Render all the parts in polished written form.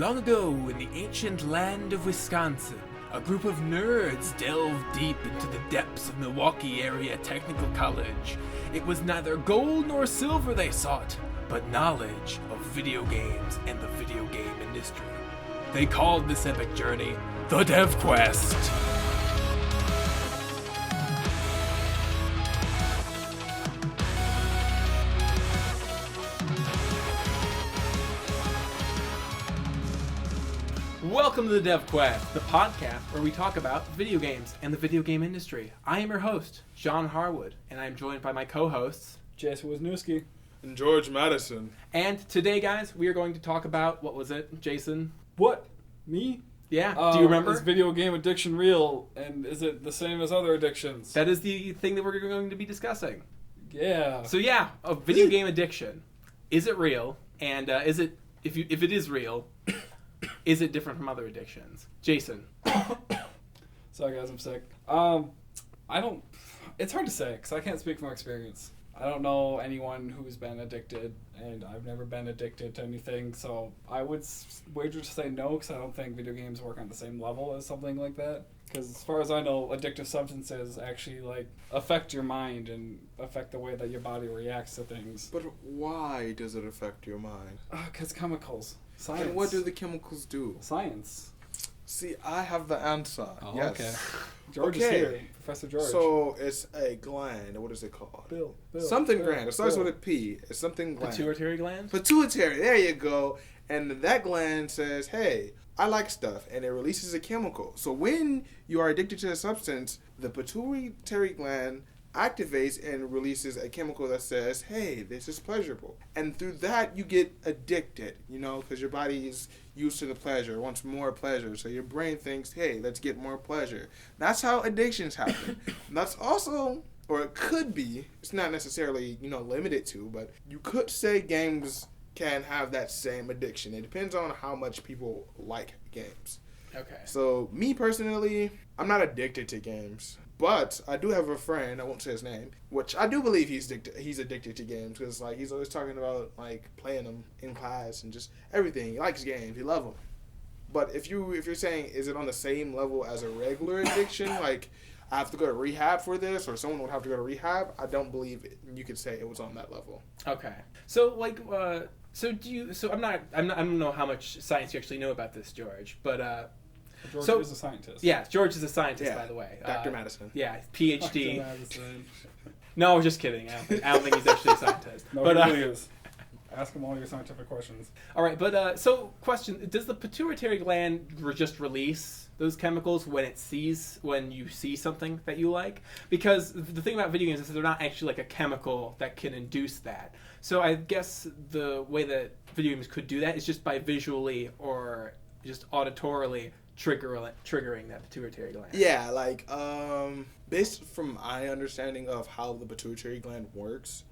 Long ago, in the ancient land of Wisconsin, a group of nerds delved deep into the depths of Milwaukee Area Technical College. It was neither gold nor silver they sought, but knowledge of video games and the video game industry. They called this epic journey the Dev Quest. Welcome to the Dev Quest, the podcast where we talk about video games and the video game industry. I am your host, John Harwood, and I'm joined by my co-hosts, Jason Wisniewski. And George Madison. And today, guys, we are going to talk about, what was it, Jason? What? Me? Yeah, do you remember? Is video game addiction real, and is it the same as other addictions? That is the thing that we're going to be discussing. Yeah. So yeah, a video game addiction. Is it real? And is it, if it is real, is it different from other addictions? Jason. Sorry guys, I'm sick. It's hard to say, because I can't speak from experience. I don't know anyone who's been addicted, and I've never been addicted to anything, so I would wager to say no, because I don't think video games work on the same level as something like that. Because as far as I know, addictive substances actually affect your mind and affect the way that your body reacts to things. But why does it affect your mind? Because chemicals. Science. And what do the chemicals do? Science. See, I have the answer. Oh, yes. okay. George is here. Professor George. So, it's a gland. What is it called? Bill. Something gland. It starts with a P. It's something gland. Pituitary gland? Pituitary. There you go. And that gland says, hey, I like stuff. And it releases a chemical. So, when you are addicted to a substance, the pituitary gland activates and releases a chemical that says, hey, this is pleasurable. And through that, you get addicted, because your body is used to the pleasure, wants more pleasure. So your brain thinks, hey, let's get more pleasure. That's how addictions happen. That's also, or it could be, it's not necessarily, limited to, but you could say games can have that same addiction. It depends on how much people like games. Okay. So me personally, I'm not addicted to games. But I do have a friend, I won't say his name, which I do believe he's addicted to games because he's always talking about playing them in class and just everything. He likes games, he loves them. But if you're saying is it on the same level as a regular addiction, I have to go to rehab for this or someone would have to go to rehab, I don't believe you could say it was on that level. Okay. So I don't know how much science you actually know about this, George, but George is a scientist. Yeah, George is a scientist, by the way. Dr. Madison. Yeah, PhD. Dr. Madison. No, I was just kidding. I don't think he's actually a scientist. No, but, he really is. Ask him all your scientific questions. All right, but so question: does the pituitary gland just release those chemicals when you see something that you like? Because the thing about video games is that they're not actually a chemical that can induce that. So I guess the way that video games could do that is just by visually or just auditorily triggering that pituitary gland. Yeah, based from my understanding of how the pituitary gland works,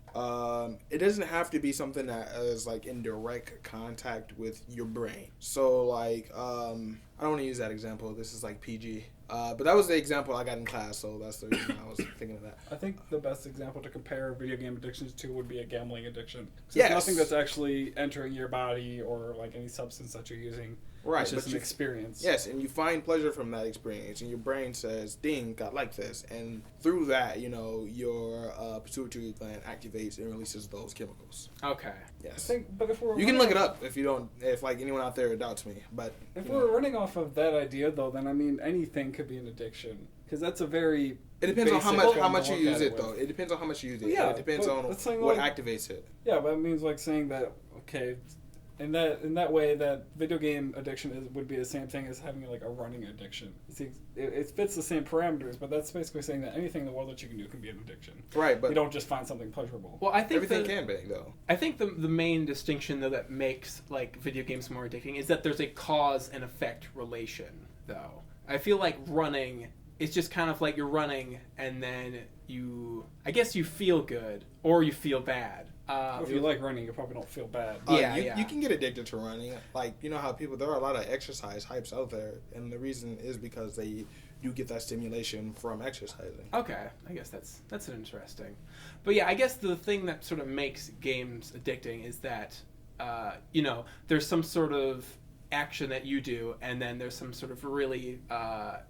it doesn't have to be something that is in direct contact with your brain. So I don't want to use that example. This is PG. But that was the example I got in class, so that's the reason I was thinking of that. I think the best example to compare video game addictions to would be a gambling addiction. Yes. It's nothing that's actually entering your body or any substance that you're using. Right, it's just an experience. Yes, and you find pleasure from that experience, and your brain says, ding, I like this. And through that, your pituitary gland activates and releases those chemicals. Okay. Yes. But if you can look it up if anyone out there doubts me. But if we're running off of that idea, though, then anything could be an addiction. Because that's a very... It depends on how much you use it, though. It depends on how much you use it. Yeah, it depends on what activates it. Yeah, but it means saying that, okay... In that way, that video game addiction would be the same thing as having a running addiction. It fits the same parameters, but that's basically saying that anything in the world that you can do can be an addiction. Right, but you don't just find something pleasurable. Well, I think everything can be though. I think the main distinction though that makes video games more addicting is that there's a cause and effect relation. Though I feel like running, it's just kind of you're running and then you feel good or you feel bad. If you like running, you probably don't feel bad. You can get addicted to running. How there are a lot of exercise hypes out there, and the reason is because they do get that stimulation from exercising. Okay, I guess that's interesting. But yeah, I guess the thing that sort of makes games addicting is that, there's some sort of action that you do, and then there's some sort of really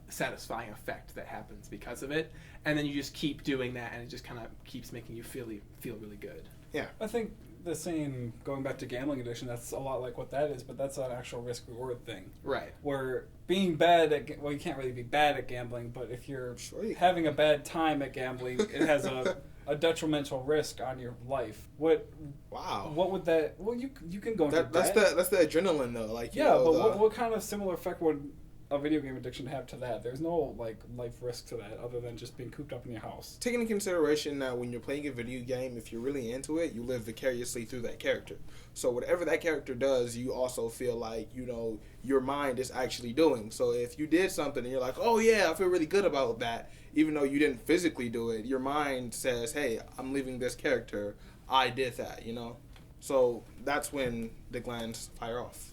satisfying effect that happens because of it, and then you just keep doing that, and it just kind of keeps making you feel really good. Yeah. I think the same, going back to gambling addiction, that's a lot like what that is, but that's an actual risk-reward thing. Right. Where being bad at, well, you can't really be bad at gambling, but if you're Sure you can. having a bad time at gambling, it has a detrimental risk on your life. What would that, well, you can go into That's debt. the adrenaline though. Like you Yeah, know, but what kind of similar effect would a video game addiction have to that? There's no like life risk to that other than just being cooped up in your house. taking into consideration that when you're playing a video game, if you're really into it, you live vicariously through that character. So whatever that character does, you also feel like, you know, your mind is actually doing. So if you did something and you're like, oh yeah, I feel really good about that, even though you didn't physically do it, your mind says, hey, I'm living this character. I did that, you know? So that's when the glands fire off.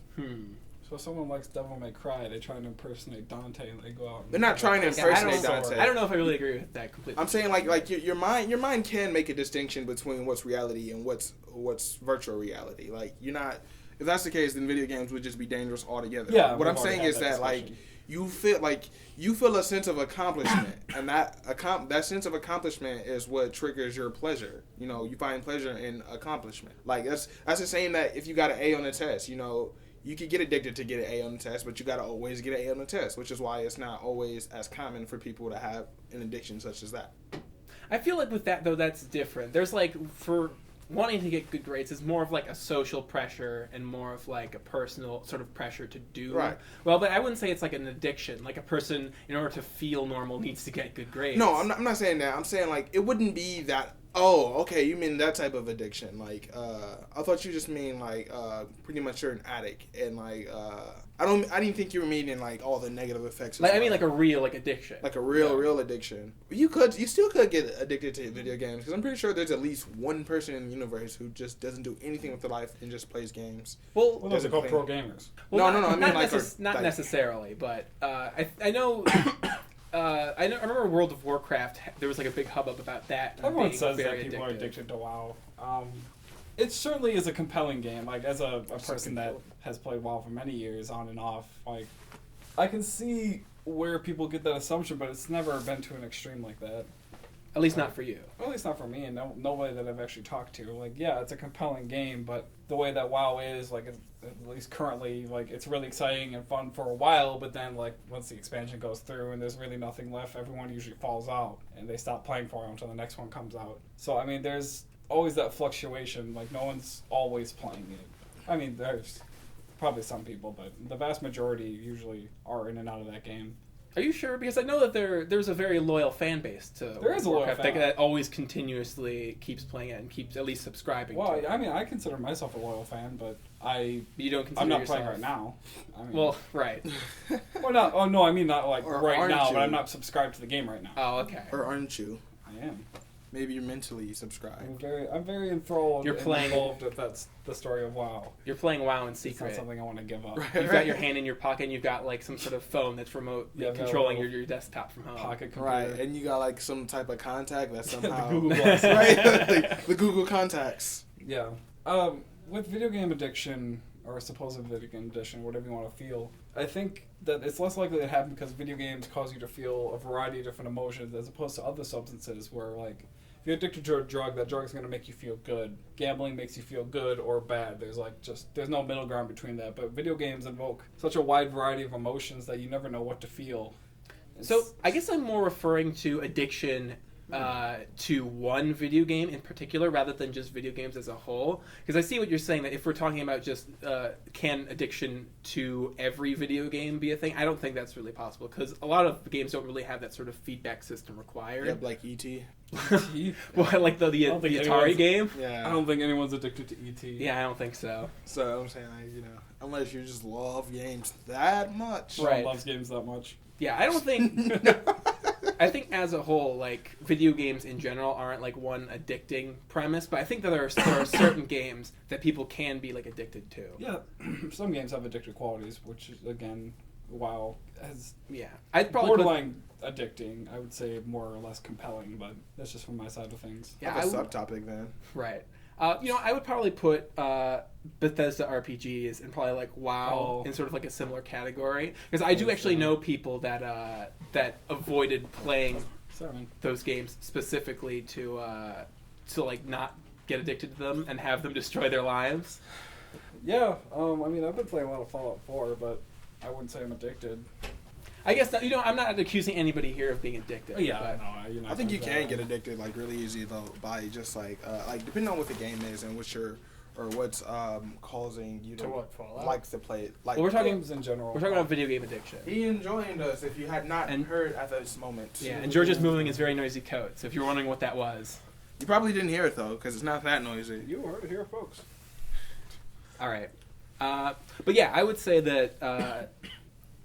So if someone likes Devil May Cry, they try to impersonate Dante and they go out. And They're not trying to Yeah, I impersonate don't, Dante. I don't know if I really agree with that completely. I'm saying like your mind can make a distinction between what's reality and what's virtual reality. Like you're not. If that's the case, then video games would just be dangerous altogether. Yeah, What we've I'm already saying had is that that discussion. you feel a sense of accomplishment, and that sense of accomplishment is what triggers your pleasure. You know, you find pleasure in accomplishment. Like that's the same that if you got an A on the test, you know. You could get addicted to get an A on the test, but you gotta always get an A on the test, which is why it's not always as common for people to have an addiction such as that. I feel like with that though, that's different. There's like for wanting to get good grades is more of like a social pressure and more of like a personal sort of pressure to do Right. well. But I wouldn't say it's like an addiction. Like a person, in order to feel normal, needs to get good grades. No, I'm not saying that. I'm saying like it wouldn't be that. Oh, okay. You mean that type of addiction? Like, I thought you just mean like, pretty much you're an addict, and like, I didn't think you were meaning like all the negative effects. Like as I mean, well. like a real like addiction. Like a real addiction. You still could get addicted to video games because I'm pretty sure there's at least one person in the universe who just doesn't do anything with their life and just plays games. Well, Well, those are called pro gamers. well, No, I mean, not, like, not like- necessarily, but I know. I remember World of Warcraft. There was like a big hubbub about that. and Everyone being says that very people are addictive. addicted to WoW. It certainly is a compelling game. Like as a person that has played WoW for many years on and off, like I can see where people get that assumption, but it's never been to an extreme like that. At least not for you. Well, at least not for me, and nobody that I've actually talked to. Like, yeah, it's a compelling game, but the way that WoW is, like, at least currently, like, it's really exciting and fun for a while, but then, like, once the expansion goes through and there's really nothing left, everyone usually falls out, and they stop playing for it until the next one comes out. So, I mean, there's always that fluctuation. Like, no one's always playing it. I mean, there's probably some people, but the vast majority usually are in and out of that game. Are you sure? Because I know that there's a very loyal fan base to There is a loyal Warcraft fan. that always continuously keeps playing it and keeps at least subscribing Well, to it. I mean, I consider myself a loyal fan, but You don't consider I'm not yourself... playing right now. I mean, Well, right. well, not. Oh no, I mean not like Or right aren't now, you? but I'm not subscribed to the game right now. Oh, okay. Or aren't you? I am. Maybe you're mentally subscribed. I'm very enthralled. You're and playing- involved if that's the story of WoW. You're playing WoW in It's not secret. something I want to give up. Right. You've got your hand in your pocket and you've got like some sort of phone that's remote Yeah, I've got a controlling little your desktop from home. Pocket computer. Right, and you got like some type of contact that somehow Google Glass. right, like, the Google contacts. Yeah. With video game addiction, or supposed video game addiction, whatever you want to feel, I think that it's less likely to happen because video games cause you to feel a variety of different emotions as opposed to other substances where, like, if you're addicted to a drug, that drug is going to make you feel good. Gambling makes you feel good or bad. There's no middle ground between that. But video games invoke such a wide variety of emotions that you never know what to feel. So I guess I'm more referring to addiction to one video game in particular rather than just video games as a whole. Because I see what you're saying, that if we're talking about just can addiction to every video game be a thing, I don't think that's really possible because a lot of games don't really have that sort of feedback system required. Yep, like E.T. Well, like the I don't think Atari anyone's- game? I Yeah. don't think anyone's addicted to E.T. Yeah, I don't think so. So I'm saying, like, you know, unless you just love games that much. No one Right. loves games that much. Yeah, I don't think... I think as a whole, like, video games in general aren't, like, one addicting premise, but I think that there are certain games that people can be, like, addicted to. Yeah, some games have addictive qualities, which is, again, WoW has Yeah. I'd probably put- borderline addicting. I would say more or less compelling, but that's just from my side of things. Yeah, That's I a would- subtopic then. Right. I would probably put Bethesda RPGs and probably like WoW in sort of like a similar category, because I do actually know people that that avoided playing those games specifically to like not get addicted to them and have them destroy their lives. Yeah, I mean, I've been playing a lot of Fallout 4, but I wouldn't say I'm addicted. I guess that, I'm not accusing anybody here of being addicted. Yeah, but I think you can get addicted like really easy though by just like depending on what the game is and what's causing you to Fallout? likes to play it. Like Well, we're talking games in general. We're talking about video game addiction. Ian joined us. If you had not And- heard at this moment, Yeah, and George is moving his very noisy coat. So if you're wondering what that was, you probably didn't hear it though because it's not that noisy. You heard it here, folks. all right. But yeah, I would say that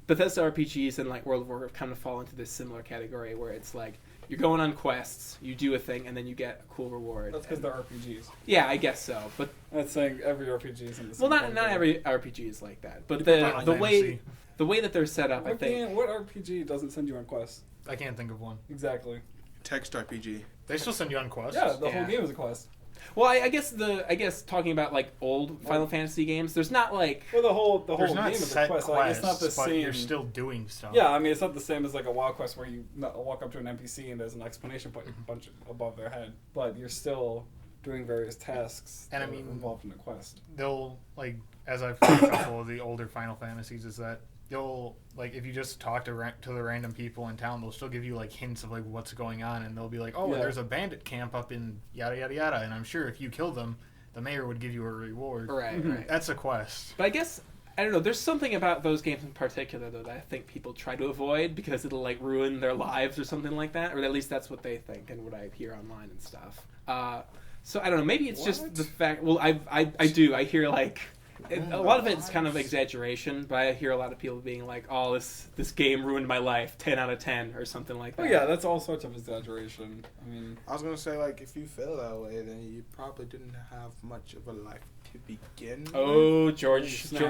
Bethesda RPGs and like World of Warcraft kind of fall into this similar category where it's like you're going on quests, you do a thing, and then you get a cool reward. That's because they're RPGs. Yeah, I guess so. But That's saying every RPG is in the well, same not category. every RPG is like that. But Final the way Fantasy. the way that they're set up, I think. What RPG doesn't send you on quests? I can't think of one. Exactly. Text RPG. They still send you on quests. Yeah, the Yeah. whole game is a quest. Well, I guess talking about like old Final Fantasy games, there's not like Well, the whole There's game not is a set quest. quests, Like, it's not the but same. you're still doing stuff. Yeah, I mean, it's not the same as like a WoW quest where you walk up to an NPC and there's an explanation bunch above their head, but you're still doing various tasks And I that are mean- involved in a quest. They'll, like, as I've played a couple of the older Final Fantasies, is that they'll, like, if you just talk to the random people in town, they'll still give you, like, hints of, like, what's going on, and they'll be like, oh, Yeah. there's a bandit camp up in yada, yada, yada, and I'm sure if you kill them, the mayor would give you a reward. right. That's a quest. But I guess I don't know. There's something about those games in particular though that I think people try to avoid because it'll like ruin their lives or something like that, or at least that's what they think and what I hear online and stuff. So I don't know. Maybe it's just What? the fact. Well, I do. I hear like a lot of it's kind of exaggeration, but I hear a lot of people being like, "Oh, this game ruined my life. 10 out of 10 or something like that." Oh yeah, that's all sorts of exaggeration. I mean, I was gonna say like if you feel that way, then you probably didn't have much of a life to begin. Oh, George, Snap.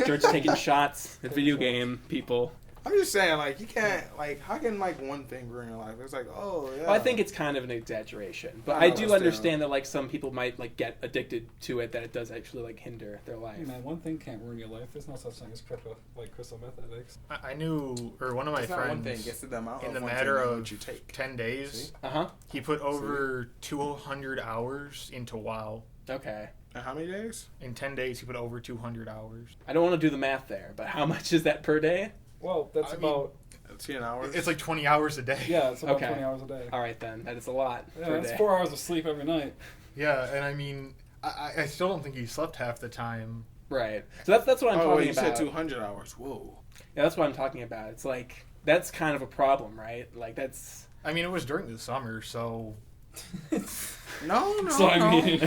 George taking shots at video game people. I'm just saying like you can't like how can like one thing ruin your life? It's like oh yeah. Well, I think it's kind of an exaggeration, but I I know, do still. understand that like some people might like get addicted to it, that it does actually like hinder their life. hey man, one thing can't ruin your life. There's no such thing as crystal meth addicts. I knew, or one of my it's not friends, one thing. It's the amount in of the one matter thing of what you take. 10 days, See? he put over 200 hours into WoW. Okay. And how many days? In 10 days, he put over 200 hours. I don't want to do the math there, but how much is that per day? Well, that's I mean, about 10 hours. It's like 20 hours a day. yeah, it's about Okay. 20 hours a day. All right then, that is a lot Yeah, per that's day. 4 hours of sleep every night. Yeah, and I mean, I still don't think he slept half the time. Right. So that's what I'm oh, talking wait, you about. said 200 hours. Whoa. Yeah, that's what I'm talking about. It's like that's kind of a problem, right? Like that's. I mean, it was during the summer, so No. So I mean,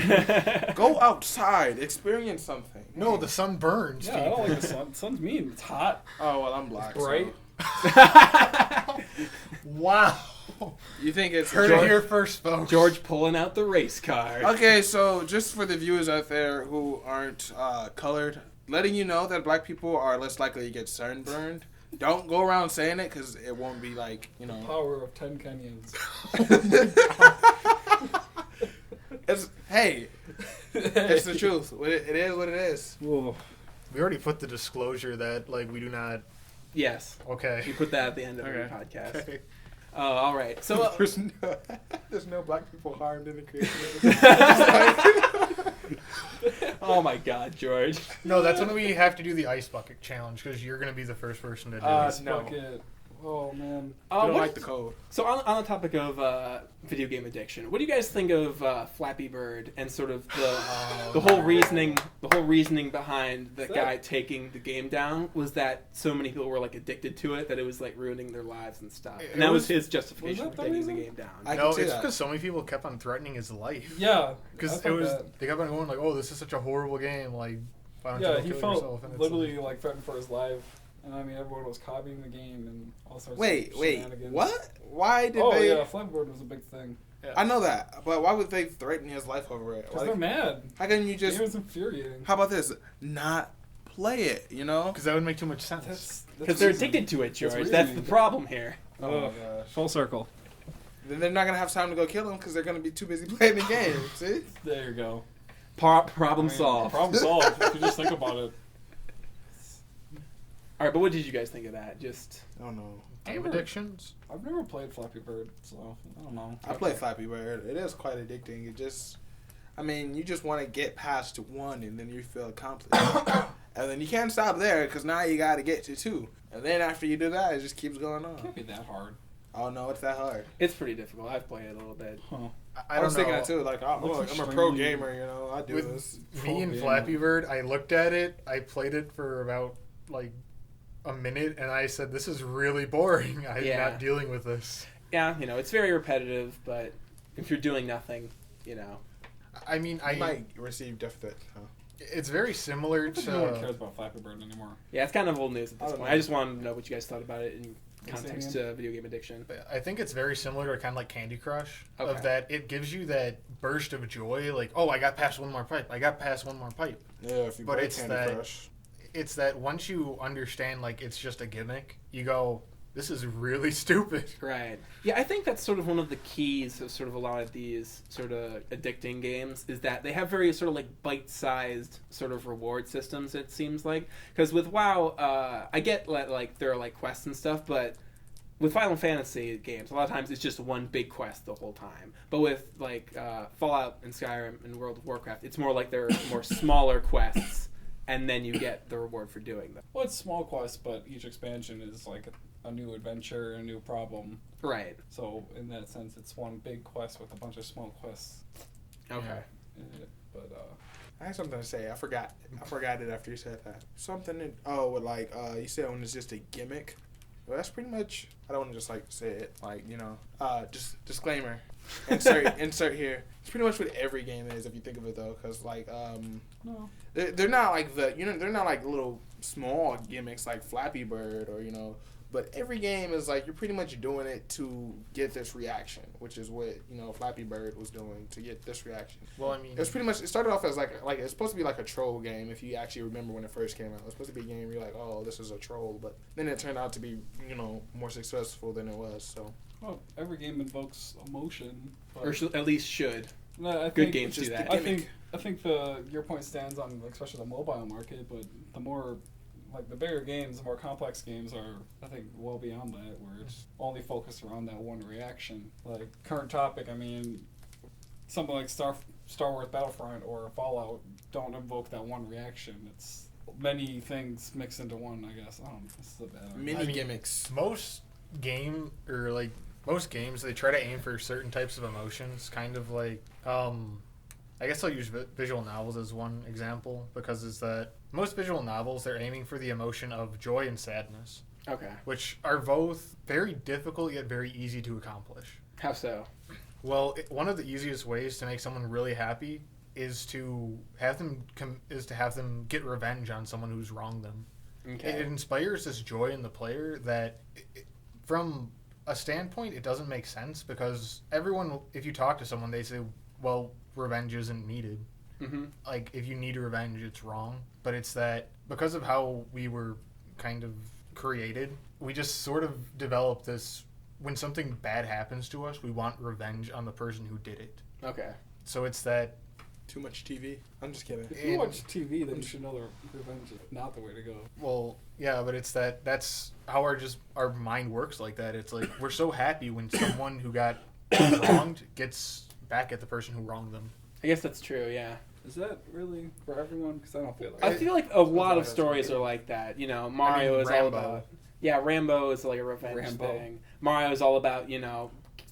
Go outside, experience something. no, the sun burns. yeah, I don't like the sun. Sun's mean. It's hot. Oh well, I'm black. Bright. Wow. So. You think it's Heard it here first, folks. George pulling out the race card. Okay, so just for the viewers out there who aren't colored, letting you know that black people are less likely to get sunburned. Don't go around saying it because it won't be like Power of 10 Kenyans. It's it's the truth. It is what it is. Whoa. We already put the disclosure that, like, we do not. Yes. Okay. You put that at the end of every Okay. podcast. Okay. Oh, all right. So There's no black people harmed in the creation. oh my God, George. No, that's when we have to do the ice bucket challenge because you're gonna be the first person to do it. no. Bucket. Oh man. I don't what- like the code. So on the topic of video game addiction, what do you guys think of Flappy Bird and sort of the whole reasoning behind the Is that- guy taking the game down was that so many people were like addicted to it that it was like ruining their lives and stuff, and that was his justification Was for that the taking the reason? game down. I No, can see it's that. because so many people kept on threatening his life. Yeah. Because I it thought was, that. they kept on going like, "Oh, this is such a horrible game. Like, why don't Yeah, you he go kill felt yourself?" And it's literally like threatened for his life. And I mean, everyone was copying the game and all sorts of Wait, shenanigans. what? Why did Oh they? yeah, Flappy Bird was a big thing. I know that, but why would they threaten his life over it? Because Like, they're mad. how can you It just? was infuriating. How about this? Not play it. You know? because that would make too much sense. That's Because they're reason. addicted to it, George. That's That's the reasoning. problem here. Oh my gosh. Full circle. then they're not gonna have time to go kill him because they're gonna be too busy playing the game. See? There you go. Problem I mean, solved. Problem solved. If you just think about it. All right, but what did you guys think of that? Just I don't know. Game addictions. I've never played Flappy Bird, so I don't know. I play Flappy Bird. It is quite addicting. It just, I mean, you just want to get past 1 and then you feel accomplished. And then you can't stop there because now you got to get to 2. And then after you do that, it just keeps going It can't on. be that hard. Oh no, it's that hard. it's pretty difficult. I've played it a little bit. Huh. I was don't thinking know. that too. Like, I'm Looks a pro extremely- gamer, you know. I do With this. me and Full Flappy game. Bird, I looked at it, I played it for about like a minute, and I said, "This is really boring. I'm Yeah. not dealing with this." Yeah, it's very repetitive, but if you're doing nothing, I mean, I might receive death threat. Huh? it's very similar I don't think no one to. cares about Flappy Bird anymore. yeah, it's kind of old news at I this don't point. know. I just wanted to know what you guys thought about it in What's the context name? to video game addiction. I think it's very similar to kind of like Candy Crush, Okay. of that it gives you that burst of joy, like, oh, I got past one more pipe. I got past one more pipe. Yeah, if you But play it's Candy that- Crush. It's that once you understand, like, it's just a gimmick, you go, this is really stupid. Right. Yeah, I think that's sort of one of the keys of sort of a lot of these sort of addicting games is that they have very sort of like bite-sized sort of reward systems, it seems like. Because with WoW, I get like there are like quests and stuff, but with Final Fantasy games, a lot of times it's just one big quest the whole time. But with like Fallout and Skyrim and World of Warcraft, it's more like there are more smaller quests, and then you get the reward for doing them. Well, it's small quests, but each expansion is like a new adventure, a new problem. Right. So in that sense, it's one big quest with a bunch of small quests Okay. in it. But I had something to say. I forgot it after you said that. Something. Like you said when it's just a gimmick. Well, that's pretty much. I don't want to just like say it like just disclaimer. Insert here. It's pretty much what every game is if you think of it though, because like no. they're not like they're not like little small gimmicks like Flappy Bird or but every game is like you're pretty much doing it to get this reaction, which is what Flappy Bird was doing to get this reaction. Well, I mean, It was pretty much. It started off as like it's supposed to be like a troll game. If you actually remember when it first came out, it was supposed to be a game where you're like, oh, this is a troll. But then it turned out to be more successful than it was. So Well, every game invokes emotion. But Or at least should. no, I Good think, games do just that. the I think your point stands on especially the mobile market, but the more like the bigger games, the more complex games are, I think, well beyond that, where it's only focused around that one reaction. Like current topic, I mean, something like Star Wars Battlefront or Fallout don't invoke that one reaction. It's many things mixed into one, I guess. I don't know. This is a bad argument. mini I mean, gimmicks. most games, they try to aim for certain types of emotions, kind of like, I guess I'll use visual novels as one example, because it's that most visual novels, they're aiming for the emotion of joy and sadness, Okay. which are both very difficult yet very easy to accomplish. How so? Well, one of the easiest ways to make someone really happy is to have them get revenge on someone who's wronged them. Okay. It inspires this joy in the player that, from a standpoint, it doesn't make sense because everyone, if you talk to someone, they say, well, revenge isn't needed. Mm-hmm. Like, if you need revenge, it's wrong. But it's that because of how we were kind of created, we just sort of developed this, when something bad happens to us, we want revenge on the person who did it. Okay. So it's that. Too much TV. I'm just kidding. If you watch TV, then you should know that revenge is not the way to go. Well, yeah, but it's that's how our mind works like that. It's like we're so happy when someone who got wronged gets back at the person who wronged them. I guess that's true, yeah. Is that really for everyone? Because I don't feel like I feel like a lot of that's stories weird. are like that. Mario is all Rambo. about... Yeah, Rambo is like a revenge Rambo. thing. Mario is all about,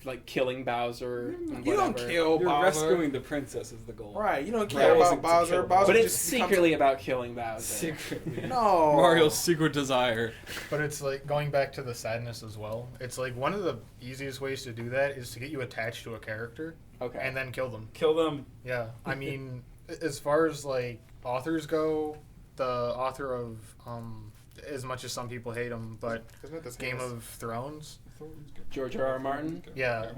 like killing Bowser and You don't whatever. kill you're Bowser. rescuing the princess is the goal. Right. You don't Right. care Wasn't about to Bowser. kill him. Bowser But it's just becomes secretly about killing Bowser. Secretly. No. Mario's secret desire. But it's like going back to the sadness as well. It's like one of the easiest ways to do that is to get you attached to a character Okay. and then kill them. Kill them. Yeah, I mean, as far as like authors go, the author of as much as some people hate him, but Isn't it the same Game as- of Thrones, George R.R. Martin? Yeah.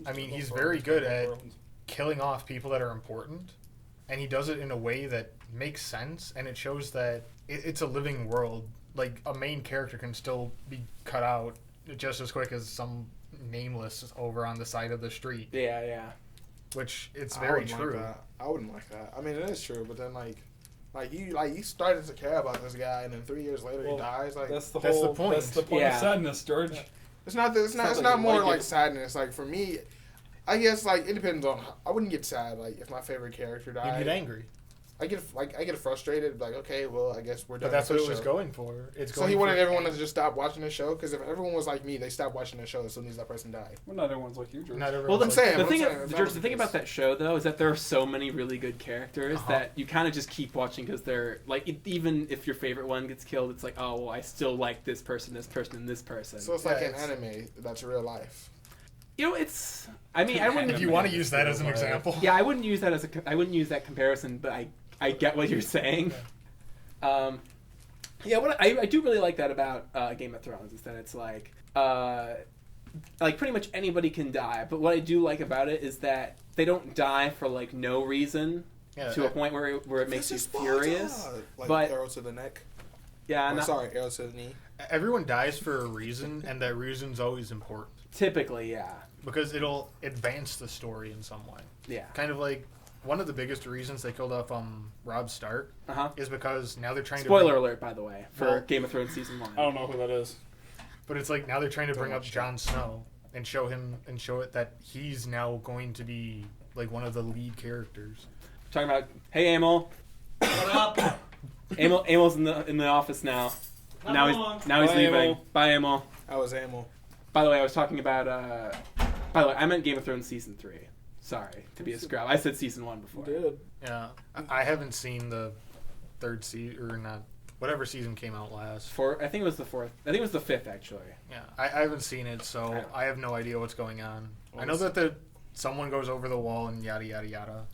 I mean, he's very good at killing off people that are important, and he does it in a way that makes sense, and it shows that it's a living world. Like, a main character can still be cut out just as quick as some nameless over on the side of the street, Yeah. which it's I very wouldn't true. Like that. I wouldn't like that. I mean, it is true, but then you started to care about this guy, and then 3 years later he Well, dies. Like That's the That's the whole. point. That's the point Yeah. of sadness, George. it's not. It's not. It's Sounds not like you more like like it. sadness. Like for me, I guess like it depends on. I wouldn't get sad like if my favorite character You died. get angry, I get frustrated. Like okay, well I guess we're done. but that's what with it was the show. going for. It's So going he wanted for everyone to just stop watching the show because if everyone was like me, they stopped watching the show as soon as that person died. Well, not everyone's like you, George. Not Well, everyone's I'm like, saying- the I'm thing, saying, if that George, was the the thing case. about that show though is that there are so many really good characters that you kind of just keep watching because they're like, even if your favorite one gets killed, it's like, oh, well, I still like this person, and this person. So it's Yeah, like an it's- anime that's real life. You know, it's. I mean, I wouldn't. if you want to use that as an example, Yeah, I wouldn't use that as I wouldn't use that comparison, but I get what you're saying. Yeah, what I do really like that about Game of Thrones is that it's like pretty much anybody can die, but what I do like about it is that they don't die for like no reason yeah, to a point where it makes you This is Sparta! furious. Like but- arrow to the neck. Yeah, Or, not, sorry, arrow to the knee. everyone dies for a reason, and that reason's always important typically, yeah, because it'll advance the story in some way. yeah. Kind of like one of the biggest reasons they killed off Robb Stark Uh huh. is because now they're trying Spoiler to. alert, by the way, for Well- Game of Thrones season 1. I don't know who that is. But it's like now they're trying to Don't bring up watch Jon Snow and show it that he's now going to be like one of the lead characters. Talking about, hey, Emil. What up? Emil's in the office now. Not Now long. he's Bye, leaving. Emil. Bye, Emil. I was Amel. By the way, I was talking about. By the way, I meant Game of Thrones season 3. Sorry to be a scrub. I said season 1 before. Did. Yeah, I haven't seen the third season or not. Whatever season came out last. I think it was the 4th. I think it was the 5th actually. Yeah, I haven't seen it, so Yeah. I have no idea what's going on. Well, I know that someone goes over the wall and yada yada yada.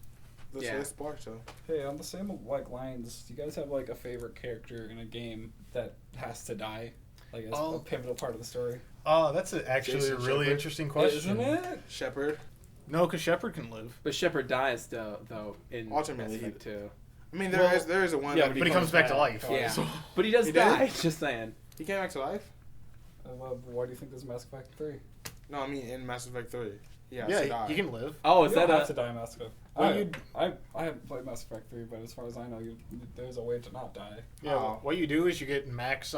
This Yeah. is Sparta. Hey, on the same like lines, do you guys have like a favorite character in a game that has to die, like as Oh. a pivotal part of the story? Oh, that's actually Jason a really Shepard. interesting question. Isn't it? Shepard. No, because Shepard can live, But Shepard dies though in Ultimately, Mass Effect 2. I mean, Well, there is a one. yeah, that but he comes back to life. Yeah. So- But he does He did? die. Just saying. He came back to life. Why do you think there's Mass Effect 3? No, I mean in Mass Effect 3. Yeah, yeah, he can live. Oh, You is don't that have to a? die in Mass Effect. Well, I haven't played Mass Effect 3, but as far as I know, there's a way to not die. Yeah, Oh. what you do is you get max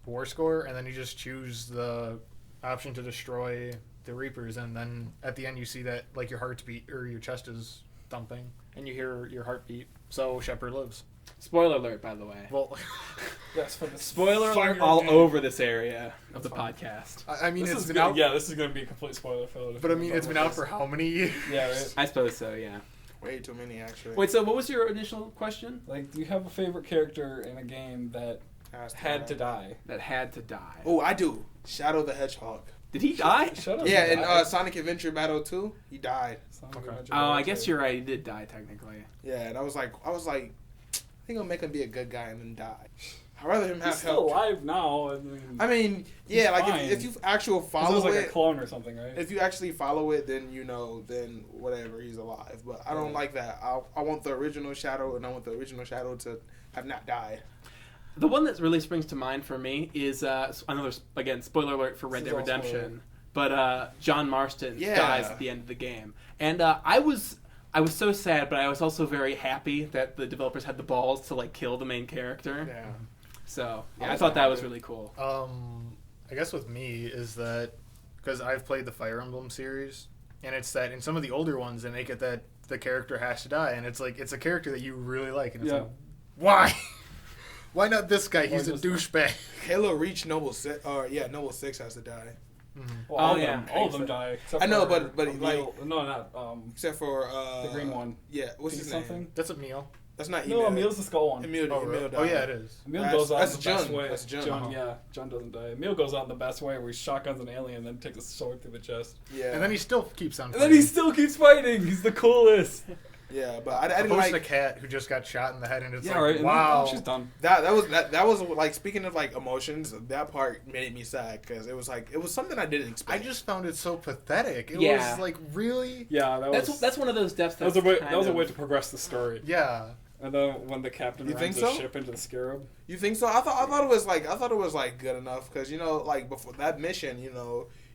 war score, and then you just choose the option to destroy the Reapers, and then at the end you see that like your heart's beat or your chest is thumping, and you hear your heartbeat. So Shepard lives. Spoiler alert, by the way. Well, Yes, for the Spoiler Fire alert all game. over this area of the That's fine. podcast. I mean This it's is been good. out, Yeah, this is gonna be a complete spoiler filled. but I mean it's been out for how many years? Yeah, right. I suppose so. Yeah. Way too many actually. Wait. So, what was your initial question? Like, do you have a favorite character in a game that had to die? That had to die. Oh, I do. Shadow the Hedgehog. Did he die? Shut up. Yeah, in die. Sonic Adventure Battle 2, he died. Sonic Okay. Adventure Oh, I Battle guess 2. you're right. He did die technically. Yeah, and I was like, I think I'll make him be a good guy and then die. I'd rather him He's have still help. alive now. I mean, yeah, He's like fine. if you actually This follow was like it, a clone or something, right? if you actually follow it, then then whatever, he's alive. But I don't like that. I want the original Shadow, and I want the original Shadow to have not died. The one that really springs to mind for me is another again spoiler alert for Red This Dead is all Redemption, but John Marston Yeah. dies at the end of the game, and I was so sad, but I was also very happy that the developers had the balls to like kill the main character. Yeah. So I yeah, I was thought that was happy. really cool. I guess with me is that because I've played the Fire Emblem series, and it's that in some of the older ones they make it that the character has to die, and it's like it's a character that you really like, and it's Yeah. like, why? Why not this guy? Why He's a just- douchebag. Halo Reach Noble 6, Noble 6 has to die. Well, all Oh, of yeah. them, all of them die. Except I know, for but Emil, no, not Except for the green one. Yeah, what's his name? something. That's a meal. That's not No, Emil. Emil's the skull one. Emil, Oh, Emil really? died. Oh yeah, it is. Emil That's- goes out that's the best Jun. way. That's Jun. Yeah, Jun doesn't die. Emil goes out the best way, where he shotguns an alien and then takes a sword through the chest. Yeah. And then he still keeps on. And then he still keeps fighting. He's the coolest. Yeah, but I didn't opposed like to Cat who just got shot in the head, and it's Yeah, like, right. And wow. then she's done. that was like speaking of like emotions. That part made me sad because it was something I didn't I expect. just found it so pathetic. It Yeah. was like really. Yeah, That's one of those deaths. that was That's a way. kind That was a of- way to progress the story. Yeah. And then when the captain You runs think the so? ship into the scarab. You think so? I thought it was like good enough because like before that mission,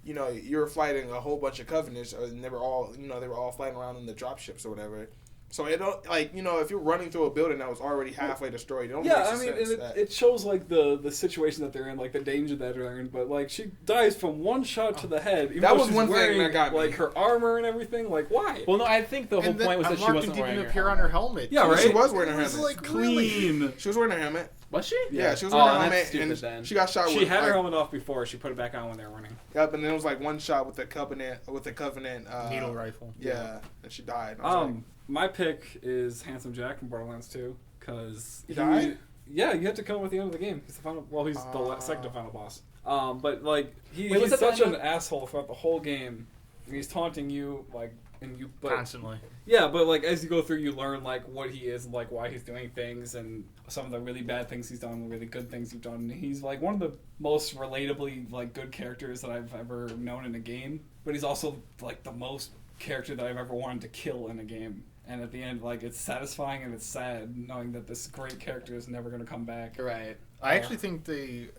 you know, you're fighting a whole bunch of Covenants, and they were all flying around in the dropships or whatever. So it don't, like, you know, if you're running through a building that was already halfway destroyed, it don't Yeah, make I mean, sense and that- it shows like the situation that they're in, like the danger that they're in. But like, she dies from one shot to the head. Even That though was she's one thing wearing, that got me. like her armor and everything. Like, why? Well, no, I think the whole And then point was a that she marking wasn't didn't wearing even her appear on helmet. her helmet. Yeah, right? She was wearing her It was helmet. like Clean. She was wearing her helmet. Was she? Yeah, she was Oh, wearing her that's helmet, stupid and then. she got shot She with. had her like, helmet off before. She put it back on when they were running. Yep, and then it was like one shot with the Covenant Needle rifle. Yeah, and she died. I was like, My pick is Handsome Jack from Borderlands 2 because He died? Yeah, you have to kill him at the end of the game. He's the final. Well, he's the second to final boss. But like Wait, he's was that such the an one- asshole throughout the whole game. He's taunting you like, and you but Constantly. yeah, but like as you go through, you learn like what he is and like why he's doing things and some of the really bad things he's done, the really good things he's done. And he's like one of the most relatably like good characters that I've ever known in a game. But he's also like the most character that I've ever wanted to kill in a game. And at the end, like it's satisfying and it's sad knowing that this great character is never going to come back. Right. I actually think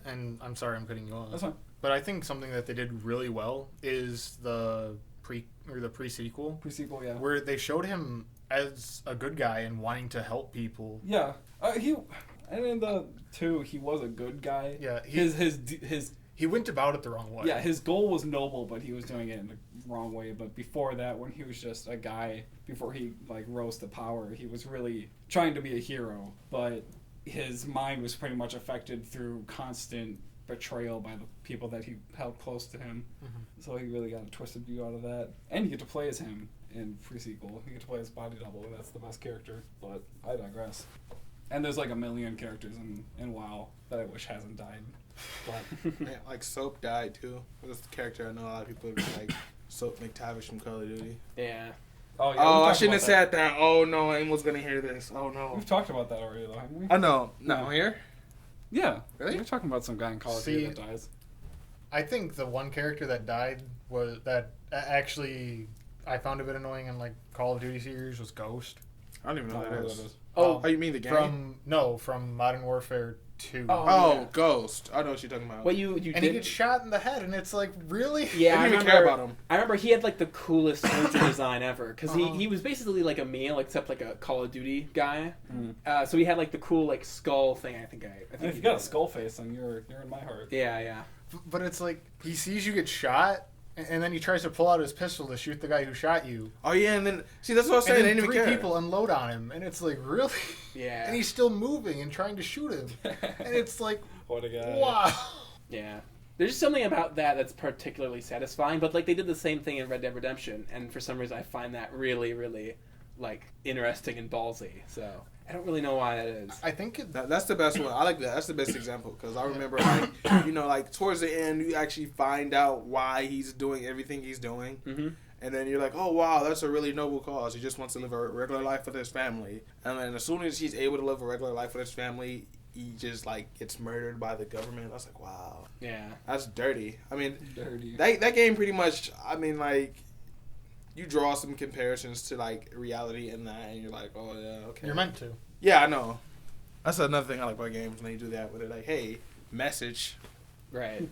and I'm sorry I'm cutting you off. That's fine. But I think something that they did really well is the pre-sequel, Pre-sequel, yeah. where they showed him as a good guy and wanting to help people. Yeah, and in the 2, he was a good guy. Yeah, his he went about it the wrong way. yeah, his goal was noble, but he was doing it in the wrong way. But before that, when he was just a guy, before he like rose to power, he was really trying to be a hero. But his mind was pretty much affected through constant betrayal by the people that he held close to him. Mhm. So he really got a twisted view out of that. And you get to play as him in pre-sequel. You get to play as body double, and that's the best character. But I digress. And there's like a million characters in WoW that I wish hasn't died. But man, like Soap died too. That's the character I know a lot of people like. Soap McTavish from Call of Duty. Yeah. oh, yeah, Oh, we've I talked shouldn't have about said that. Oh no, Angel's gonna hear this. Oh no. We've talked about that already, though, haven't we? I know. No. No, here. Yeah. Really? We're talking about some guy in Call of Duty that dies. I think the one character that died was that actually I found a bit annoying in like Call of Duty series was Ghost I don't even know I who don't know that who is. Oh, Oh, you mean the game? from Modern Warfare 2. Oh, Oh, yeah. Ghost. I know what you're talking about. what you and did? he gets shot in the head, and it's like, really? Yeah, I I didn't even remember. care about him. I remember he had like the coolest soldier design ever because Uh-huh. he was basically like a meal except like a Call of Duty guy. Mm. So he had like the cool like skull thing. I think And he if you got a did. skull face, then you're in my heart. Yeah, yeah. But it's like he sees you get shot, and then he tries to pull out his pistol to shoot the guy who shot you. Oh yeah, and then see that's what I was And saying. They then didn't even 3 care. people unload on him, and it's like, really? Yeah. And he's still moving and trying to shoot him, and it's like, What a guy. wow. Yeah. There's just something about that that's particularly satisfying, but like they did the same thing in Red Dead Redemption, and for some reason I find that really, really like interesting and ballsy. So I don't really know why that is. I think That's the best one. I like that. That's the best example because I remember, like, you know, like towards the end, you actually find out why he's doing everything he's doing, Mm-hmm. and then you're like, oh wow, that's a really noble cause. He just wants to live a regular life with his family, and then as soon as he's able to live a regular life with his family, he just like gets murdered by the government. I was like, wow, Yeah. that's dirty. I mean, Dirty. that game pretty much. I mean, like. You draw some comparisons to like reality in that, and you're like, "Oh yeah, okay." you're meant to. Yeah, I know. That's another thing I like about games when they do that, where they're like, "Hey, message." Right.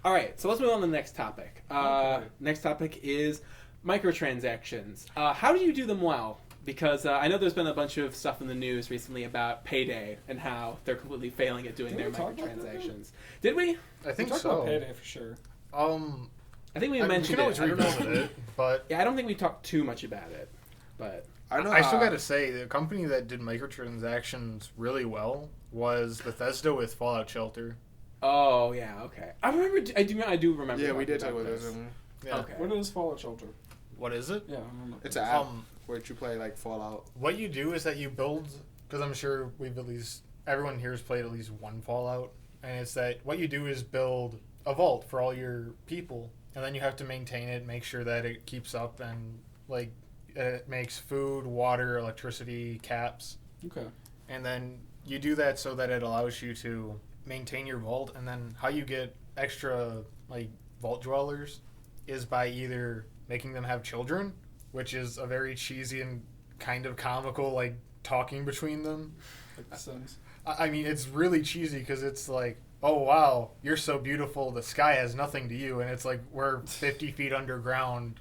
All right, so let's move on to the next topic. Okay. Next topic is microtransactions. How do you do them well? Because I know there's been a bunch of stuff in the news recently about Payday and how they're completely failing at doing Did their we talk about that? microtransactions. Did we? I think we talked so. about Payday for sure. I think we We mentioned can always it. I don't know. revisit it, but Yeah, I don't think we talked too much about it, but I know. I still got to say the company that did microtransactions really well was Bethesda with Fallout Shelter. oh yeah, okay. I remember. I do remember. Yeah, we talking did talk about about this. Yeah. Okay. What is Fallout Shelter? What is it? Yeah, I remember. It's an app Um, where you play like Fallout. what you do is that you build, because I'm sure everyone here has played at least one Fallout, and it's that what you do is build a vault for all your people, and then you have to maintain it, make sure that it keeps up, and like it makes food, water, electricity, caps, Okay. and then you do that so that it allows you to maintain your vault. And then how you get extra like vault dwellers is by either making them have children, which is a very cheesy and kind of comical like talking between them. Like The Sims. I mean, it's really cheesy because it's like, oh wow, you're so beautiful, the sky has nothing to you, and it's like we're 50 feet underground.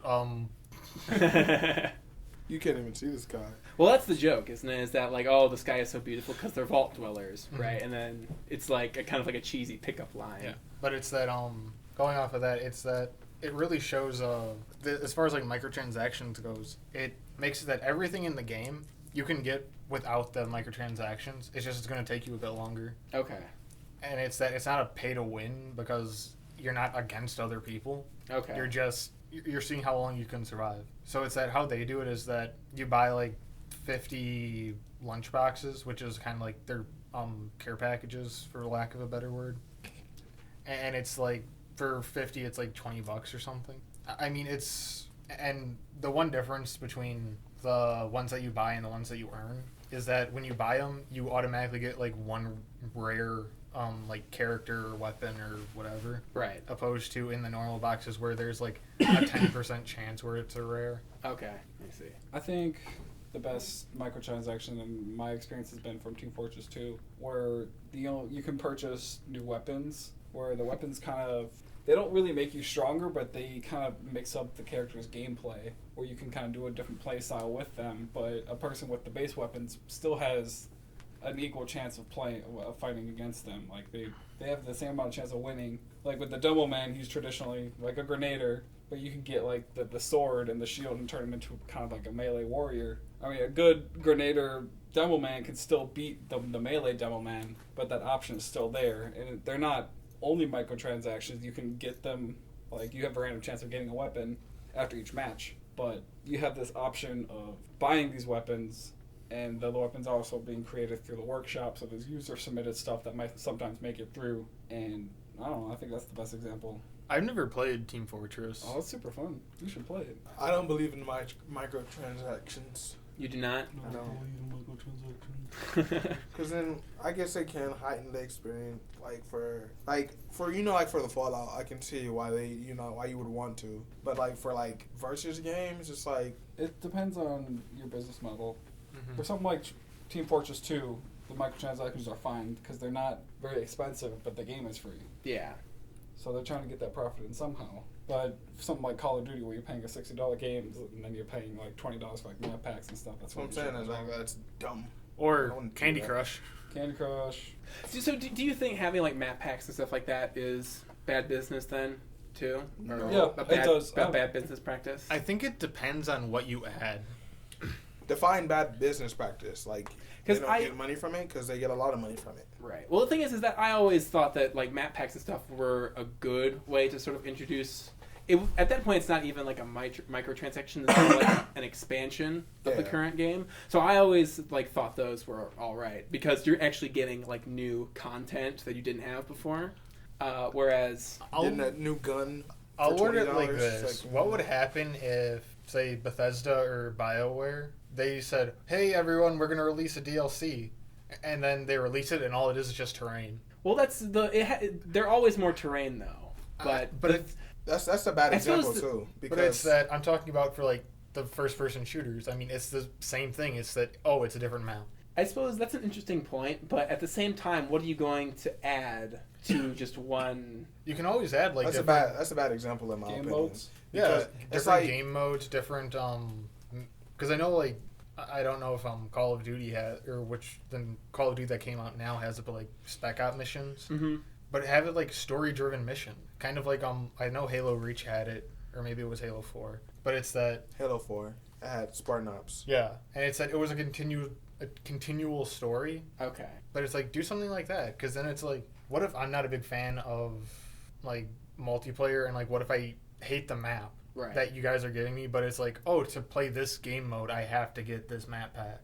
You can't even see the sky. Well, that's the joke, isn't it? Is that like, oh, the sky is so beautiful because they're vault dwellers, right? And then it's like a kind of like a cheesy pickup line. Yeah, but it's that going off of that, it's that it really shows as far as like microtransactions goes, it makes it that everything in the game you can get without the microtransactions. It's just going to take you a bit longer. Okay. And it's that it's not a pay to win because you're not against other people. Okay. You're seeing how long you can survive. So it's that how they do it is that you buy like 50 lunch boxes, which is kind of like their care packages for lack of a better word. And it's like for 50 it's like $20 or something. I mean, and the one difference between the ones that you buy and the ones that you earn is that when you buy them, you automatically get like one rare like character or weapon or whatever. Right. Opposed to in the normal boxes where there's like a 10% chance where it's a rare. Okay. I see. I think the best microtransaction in my experience has been from Team Fortress 2, where you can purchase new weapons, where the weapons they don't really make you stronger, but they kind of mix up the character's gameplay, where you can kind of do a different play style with them, but a person with the base weapons still has an equal chance of fighting against them. Like they have the same amount of chance of winning. Like with the Double Man, he's traditionally like a grenader, but you can get like the sword and the shield and turn him into kind of like a melee warrior. I mean, a good grenader Demo Man can still beat the melee Demo Man, but that option is still there. And they're not only microtransactions. You can get them, like, you have a random chance of getting a weapon after each match, but you have this option of buying these weapons, and the weapons are also being created through the workshop, so there's user-submitted stuff that might sometimes make it through, and I don't know, I think that's the best example. I've never played Team Fortress. Oh, it's super fun. You should play it. I don't believe in microtransactions. You do not? No. Microtransactions. Because then I guess they can heighten the experience. Like for the Fallout, I can see why why you would want to. But like for like versus games, it's like It depends on your business model. Mm-hmm. For something like Team Fortress 2, the microtransactions are fine because they're not very expensive, but the game is free. Yeah. So they're trying to get that profit in somehow. But for something like Call of Duty, where you're paying a $60 game, and then you're paying like $20 for like map packs and stuff, that's what I'm saying. Is like that's dumb. I Or wouldn't do Candy that. Crush. Candy Crush. So do you think having like map packs and stuff like that is bad business then, too? Or No. Yeah, a bad, it does. bad business practice? I think it depends on what you add. Define bad business practice. Like they 'Cause don't get money from it because they get a lot of money from it. Right. Well, the thing is that I always thought that like map packs and stuff were a good way to sort of introduce. At that point, it's not even like a microtransaction; it's sort of like an expansion of the Yeah. current game. So I always like thought those were all right because you're actually getting like new content that you didn't have before. Whereas, Getting that new gun. I'll for word it like $20, this. it's like, What would happen if, say, Bethesda or BioWare, they said, hey, everyone, we're going to release a DLC, and then they release it, and all it is just terrain. well, they're always more terrain though. But That's a bad I suppose example too. Because But it's that I'm talking about for, like, the first-person shooters. I mean, it's the same thing. It's that, oh, it's a different map. I suppose that's an interesting point. But at the same time, what are you going to add to just one? You can always add, like, that's a bad example in my Game opinion. modes. Yeah, Because different it's like game modes, different, because I know, like, I don't know if Call of Duty has, or which the Call of Duty that came out now has it, but like spec out missions, Mm-hmm. but have it like story driven mission, kind of like I know Halo Reach had it, or maybe it was Halo 4, but it's that Halo 4 it had Spartan Ops. yeah, and it's that it was a continual story, Okay. but it's like do something like that, because then it's like what if I'm not a big fan of like multiplayer, and like what if I hate the map Right. that you guys are giving me, but it's like, oh, to play this game mode, I have to get this map pack.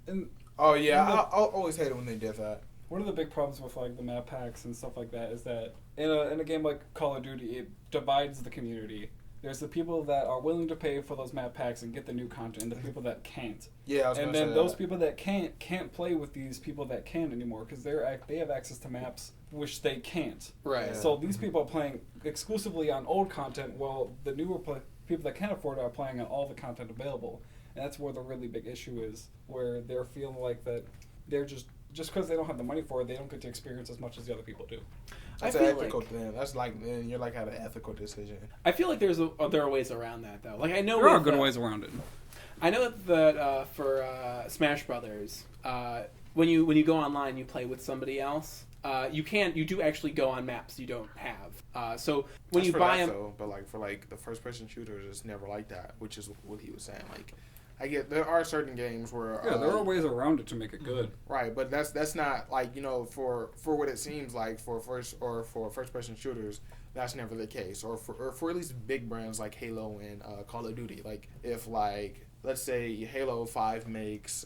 And Oh yeah, And the- I always hated when they did that. one of the big problems with like the map packs and stuff like that is that in a game like Call of Duty, it divides the community. There's the people that are willing to pay for those map packs and get the new content, and the people that can't. Yeah, I was And gonna then say those that. people that can't play with these people that can anymore because they have access to maps which they can't. Right. Yeah. So these people are playing exclusively on old content, while the newer people that can't afford it are playing on all the content available. And that's where the really big issue is, where they're feeling like that they're just just because they don't have the money for it, they don't get to experience as much as the other people do. That's I an feel ethical like- thing. That's like, then you're like at an ethical decision. I feel like there are ways around that though. Like I know There are with, good ways around it. I know that for Smash Brothers, when you go online, you play with somebody else. You do actually go on maps you don't have. So when That's you for buy that, them, though, but like for like the first person shooters, it's never like that, which is what he was saying. Like, I get there are certain games where Yeah, there are ways around it to make it good. right, but that's not like, you know, for what it seems like for first person shooters, that's never the case, or for at least big brands like Halo and Call of Duty. Like if like let's say Halo 5 makes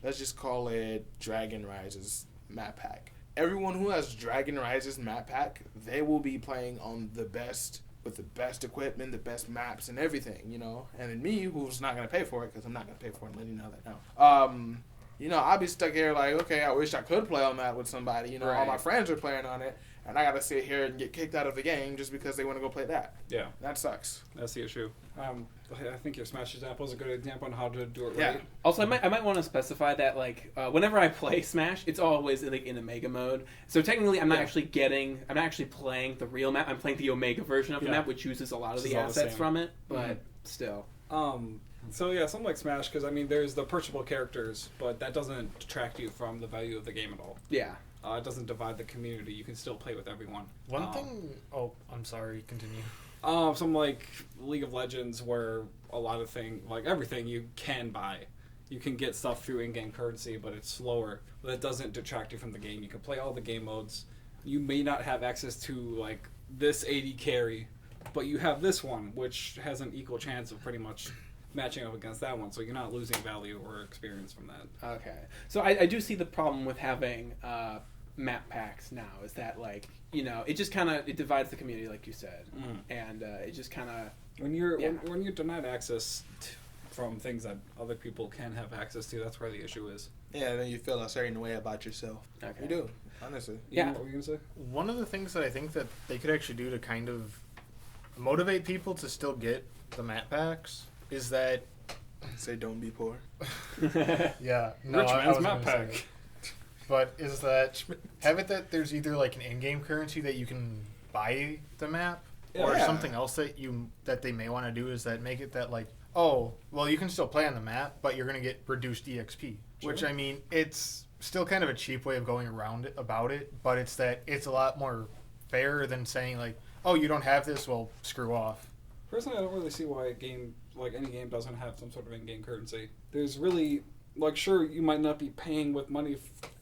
let's just call it Dragon Rises map pack. Everyone who has Dragon Rises map pack, they will be playing on the best, with the best equipment, the best maps and everything, you know. And then me, who's not gonna pay for it, because I'm not gonna pay for it, letting you know that now. You know, I'll be stuck here like, okay, I wish I could play on that with somebody. You know, all my Right. friends are playing on it, and I gotta sit here and get kicked out of the game just because they want to go play that. Yeah, That sucks. that's the issue. I think your Smash example is a good example on how to do it Yeah. right. also I might want to specify that like whenever I play Smash, it's always like in Omega mode. So technically, I'm not actually playing the real map. I'm playing the Omega version of the Yeah. map, which uses a lot of Which the is all the assets same. from it. But still, So yeah, something like Smash, because I mean, there's the purchasable characters, but that doesn't detract you from the value of the game at all. yeah. It doesn't divide the community. You can still play with everyone. One thing. Oh, I'm sorry. Continue. Something like League of Legends, where a lot of like everything you can buy. You can get stuff through in-game currency, but it's slower. But it doesn't detract you from the game. You can play all the game modes. You may not have access to like this AD carry, but you have this one, which has an equal chance of pretty much matching up against that one. So you're not losing value or experience from that. Okay. So I do see the problem with having map packs now. Is that like, you know, it just kind of it divides the community, like you said, and it just kind of When you're Yeah. when you're denied access from things that other people can have access to, that's where the issue is. Yeah, then you feel a certain way about yourself. okay. You do, honestly. Yeah. What were you gonna say? One of the things that I think that they could actually do to kind of motivate people to still get the map packs is that Say don't be poor. yeah, no, Rich I man's was map gonna say pack. it. But is that have it that there's either like an in-game currency that you can buy the map, or Yeah. something else that they may want to do is that make it that like, oh, well, you can still play on the map, but you're gonna get reduced EXP. Which Sure. I mean, it's still kind of a cheap way of going around it about it, but it's that it's a lot more fair than saying like, oh, you don't have this, well, screw off. Personally, I don't really see why any game doesn't have some sort of in-game currency. There's really, like, sure, you might not be paying with money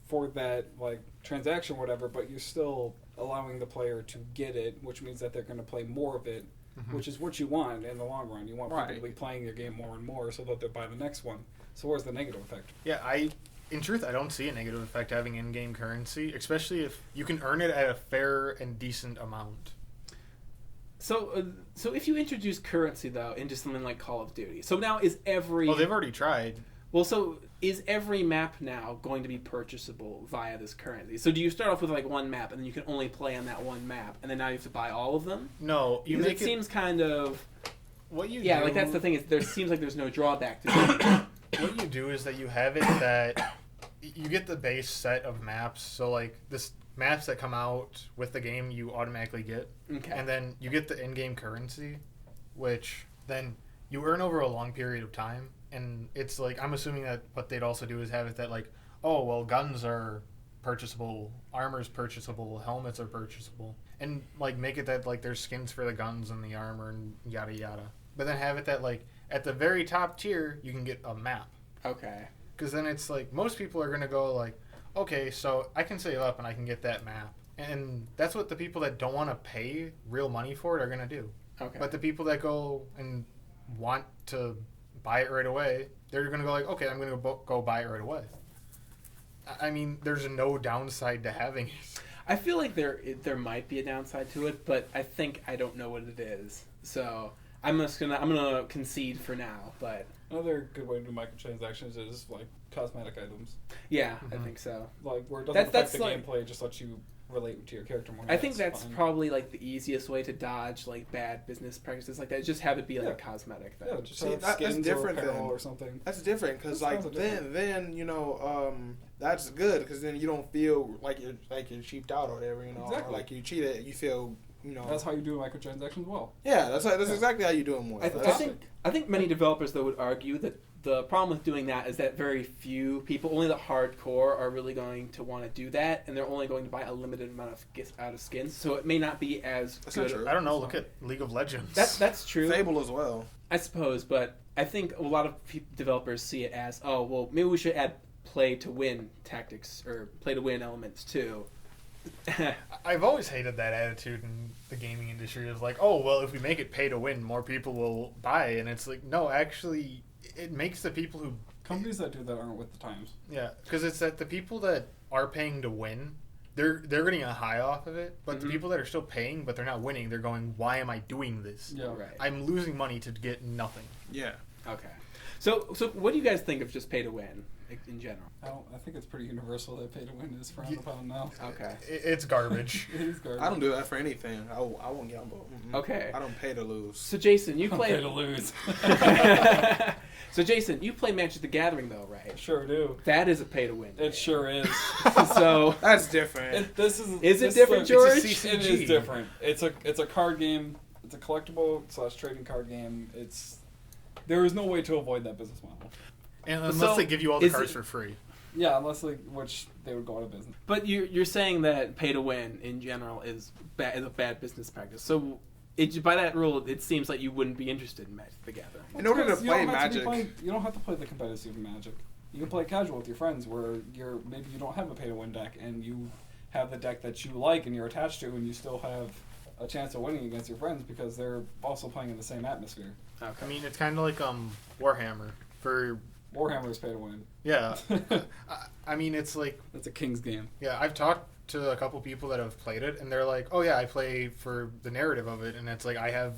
for that, like, transaction or whatever, but you're still allowing the player to get it, which means that they're going to play more of it, which is what you want in the long run. You want people to be playing your game more and more so that they'll buy the next one. So where's the negative effect? Yeah, in truth, I don't see a negative effect having in-game currency, especially if you can earn it at a fair and decent amount. So if you introduce currency though into something like Call of Duty, so now is every Well, they've already tried. well, so is every map now going to be purchasable via this currency? So do you start off with like one map and then you can only play on that one map, and then now you have to buy all of them? No, you Because make it seems kind of what you yeah, do, like that's the thing is there seems like there's no drawback to it. What you do is that you have it that you get the base set of maps. So like this maps that come out with the game, you automatically get, Okay. and then you get the in-game currency, which then you earn over a long period of time. And it's like I'm assuming that what they'd also do is have it that like, oh well, guns are purchasable, armor's purchasable, helmets are purchasable, and like make it that like there's skins for the guns and the armor and yada yada. But then have it that like at the very top tier you can get a map. Okay. Because then it's like most people are gonna go like, okay, so I can save up and I can get that map, and that's what the people that don't want to pay real money for it are gonna do. Okay. But the people that go and want to buy it right away, they're gonna go like, okay, I'm gonna go buy it right away. I mean, there's no downside to having it. I feel like there might be a downside to it, but I think I don't know what it is. So I'm gonna concede for now. But Another good way to do microtransactions is, like, cosmetic items. yeah, I think so. Like, where it doesn't That's affect the like- gameplay, it just lets you relate to your character more. I think that's fine. probably like the easiest way to dodge like bad business practices like that. Just have it be like a cosmetic thing. Yeah, just See, have that's skins different or apparel then. or something. That's different because That's like different. then you know that's good because then you don't feel like you're cheaped out or whatever, you know, Exactly. or like you cheated. You feel, you know. That's how you do microtransactions well. Yeah, that's exactly how you do it more. I think many developers though would argue that the problem with doing that is that very few people, only the hardcore, are really going to want to do that, and they're only going to buy a limited amount of skins. So it may not be as That's not good. true. I don't know. Look at League of Legends. That's true. Fable as well. I suppose, but I think a lot of developers see it as, oh, well, maybe we should add play-to-win tactics or play-to-win elements too. I've always hated that attitude in the gaming industry. It's like, oh, well, if we make it pay to win, more people will buy. And it's like, no, actually, it makes the people who... Companies that do that aren't with the times. Yeah, because it's that the people that are paying to win, they're getting a high off of it. But the people that are still paying, but they're not winning, they're going, why am I doing this? Yeah. Right. I'm losing money to get nothing. Yeah. Okay. So what do you guys think of just pay-to-win in general? I think it's pretty universal that pay to win is frowned upon now. Okay. It's garbage. It is garbage. I don't do that for anything. I won't gamble. Okay. I don't pay to lose. So Jason, you Don't play pay to lose. So Jason, you play Magic the Gathering though, right? Sure do. That is a pay-to-win. It sure is. So That's different. This Is it this different, the- George? It is different. It's a card game. It's a collectible / trading card game. There is no way to avoid that business model. And unless So, they give you all the is cards it- for free. Yeah, unless which they would go out of business. But you're saying that pay-to-win in general is a bad business practice. So by that rule, it seems like you wouldn't be interested in Magic the Gathering. In order to Because you play don't have to be Magic, you don't have to play the competitive Magic. You can play casual with your friends, where maybe you don't have a pay-to-win deck, and you have the deck that you like and you're attached to, and you still have a chance of winning against your friends because they're also playing in the same atmosphere. Okay. I mean, it's kind of like Warhammer for... Warhammer is pay-to-win. Yeah. I mean, it's like... That's a king's game. Yeah, I've talked to a couple people that have played it, and they're like, "Oh yeah, I play for the narrative of it," and it's like I have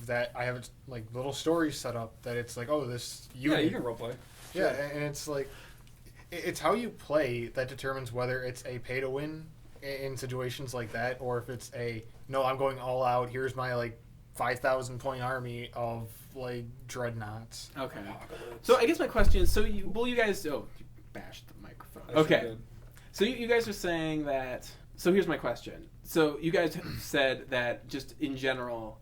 like little stories set up that it's like, "Oh, this Yeah, you can roleplay. yeah," and it's like it's how you play that determines whether it's a pay to win in situations like that, or if it's a no, I'm going all out. Here's my like 5,000 point army of like dreadnoughts. Okay. So I guess my question is, you guys you bashed the microphone. I sure Okay. did. So you guys are saying that. So here's my question. So you guys said that just in general,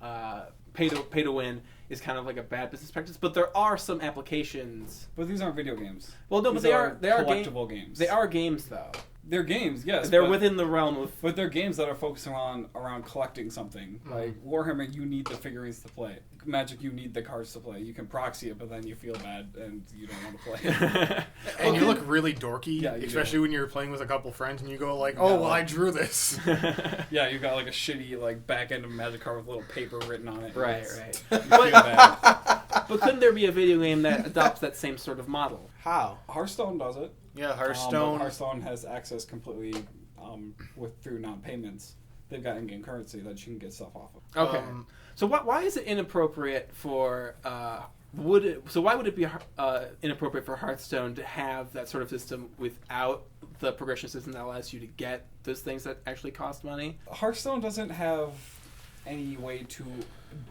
pay to win is kind of like a bad business practice, but there are some applications. But these aren't video games. Well, no, These but they are collectible games. They are games though. They're games, yes. They're but, within the realm of. But they're games that are focused around collecting something. Like Warhammer, you need the figurines to play. Magic, you need the cards to play. You can proxy it, but then you feel bad and you don't want to play. And you look really dorky, Yeah, you especially do. when you're playing with a couple friends, and you go like, "Oh, well, I drew this." Yeah, you got like a shitty like back end of a Magic card with a little paper written on it. Right, It's- right. You feel bad. But couldn't there be a video game that adopts that same sort of model? how? Hearthstone does it. Yeah, But Hearthstone. Hearthstone has access completely through non-payments. They've got in-game currency that you can get stuff off of. Okay. So why is it inappropriate for why would it be inappropriate for Hearthstone to have that sort of system without the progression system that allows you to get those things that actually cost money? Hearthstone doesn't have any way to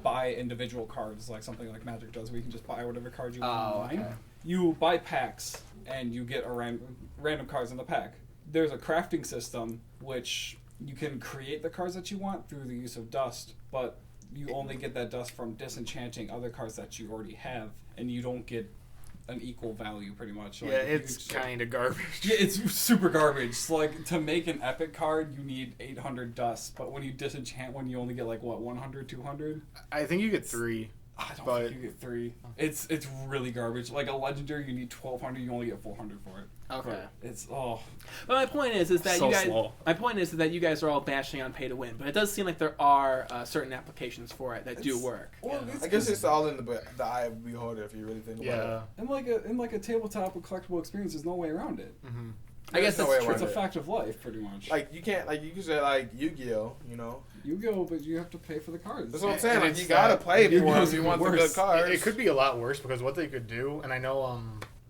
buy individual cards like something like Magic does, where you can just buy whatever card you want online. okay. You buy packs, and you get random cards in the pack. There's a crafting system, which you can create the cards that you want through the use of dust, but you only get that dust from disenchanting other cards that you already have, and you don't get an equal value, pretty much. Yeah, Like, if you it's just- kind of garbage. Yeah, it's super garbage. It's like, to make an epic card, you need 800 dust, but when you disenchant one, you only get like, what, 100, 200? I think you get 3. I don't But- think you get 3. It's really garbage. Like a legendary, you need 1,200, you only get 400 for it. Okay. But it's, oh. But my point is that So you guys. slow. My point is that you guys are all bashing on pay to win, but it does seem like there are certain applications for it that do It's- work. Well, Yeah. I guess it's all in the eye of the beholder if you really think about Yeah. in like a tabletop with collectible experience, there's no way around it. Mm-hmm. I guess There's no that's way true. It's a it. fact of life, pretty much. it. Like you can't, like you can say like Yu-Gi-Oh, you know. You go, but you have to pay for the cards. That's what I'm And saying. Like it's you gotta that- play Yu-Gi-Oh's for if you even want the worse. good cards. It could be a lot worse because what they could do, and I know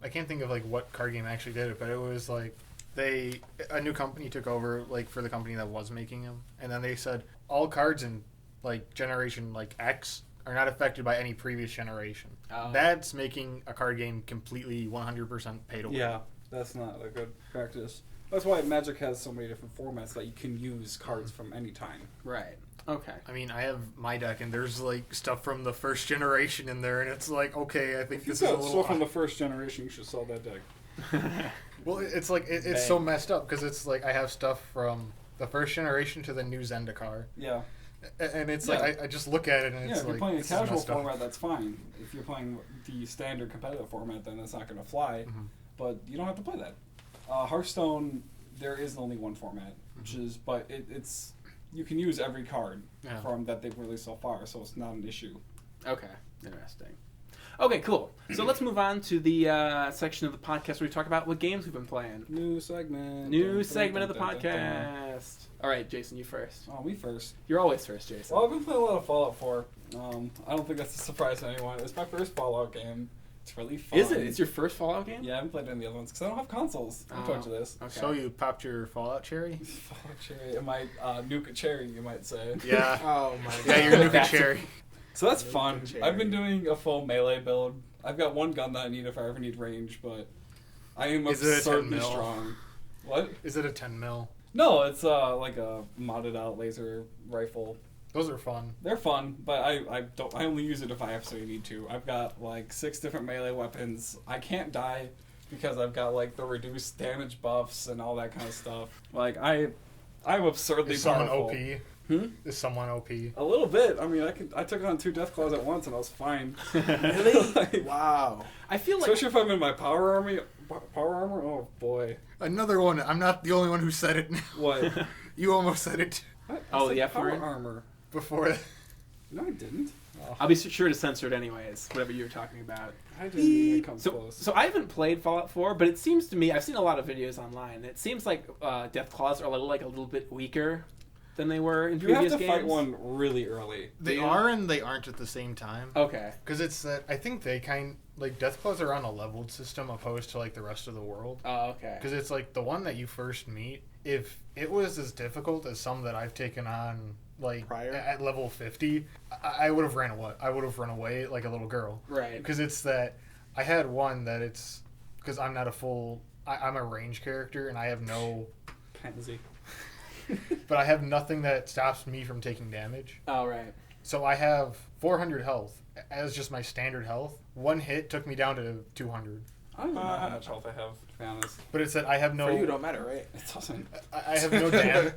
I can't think of like what card game actually did it, but it was like a new company took over like for the company that was making them, and then they said all cards in like generation like X are not affected by any previous generation. That's making a card game completely 100% pay to win. Yeah, that's not a good practice. That's why Magic has so many different formats that you can use cards from any time. Right. Okay. I mean, I have my deck, and there's like stuff from the first generation in there, and it's like, okay, I think If you this is a got little. stuff from the first generation, you should sell that deck. Well, it's like it's so messed up because it's like I have stuff from the first generation to the new Zendikar, Yeah. and it's Yeah. like I just look at it and Yeah, it's if like you're playing a this is casual messed up. format, that's fine. If you're playing the standard competitive format, then that's not going to fly. Mhm. But you don't have to play that. Hearthstone, there is only one format, which is, but it's you can use every card Yeah. from that they've released so far, so it's not an issue. Okay. Interesting. Okay, cool. So let's move on to the section of the podcast where we talk about what games we've been playing. New segment. New segment of the podcast. All right, Jason, you first. Oh, me first. You're always first, Jason. Well, I've been playing a lot of Fallout 4. I don't think that's a surprise to anyone. It's my first Fallout game. It's really fun. Is it? It's your first Fallout game? Yeah, I haven't played any of the other ones because I don't have consoles. I told you this. Okay. So you popped your Fallout cherry? Fallout Cherry. My Nuka Cherry, you might say. Yeah. Oh my god. Yeah, your Nuka That's- cherry. So that's Nuka fun. Cherry. I've been doing a full melee build. I've got one gun that I need if I ever need range, but I am Is it a 10 absurdly mil? strong. What? Is it a 10 mil? No, it's like a modded out laser rifle. Those are fun. They're fun, but I only use it if I absolutely need to. I've got like 6 different melee weapons. I can't die because I've got like the reduced damage buffs and all that kind of stuff. Like I'm absurdly Is someone powerful. OP? Hmm? Is someone OP? A little bit. I mean, I took on 2 death claws at once and I was fine. Really? Like, Wow. I feel like especially if I'm in my power armor. Oh boy. Another one. I'm not the only one who said it. What? You almost said it What? Oh, I said the F power word? armor. before. No, I didn't. I'll be sure to censor it anyways, whatever you were talking about. I didn't even come So, close. so I haven't played Fallout 4, but it seems to me I've seen a lot of videos online. It seems like Death Claws are a little bit weaker than they were in you have previous to games. fight one really early. They Do you? are and they aren't at the same time. Okay. Because it's that I think they like Death Claws are on a leveled system opposed to like the rest of the world. Oh, okay. Because it's like the one that you first meet. If it was as difficult as some that I've taken on, like Prior? at level 50, I would have ran away. I would have run away like a little girl. Right. Because it's that I had one that it's because I'm not a full. I'm a range character and I have no. Pansy. But I have nothing that stops me from taking damage. Oh, right. So I have 400 health as just my standard health. One hit took me down to 200. I don't even know how much health I have, to be honest. But it's that I have no. For you, it don't matter, right? It doesn't. I have no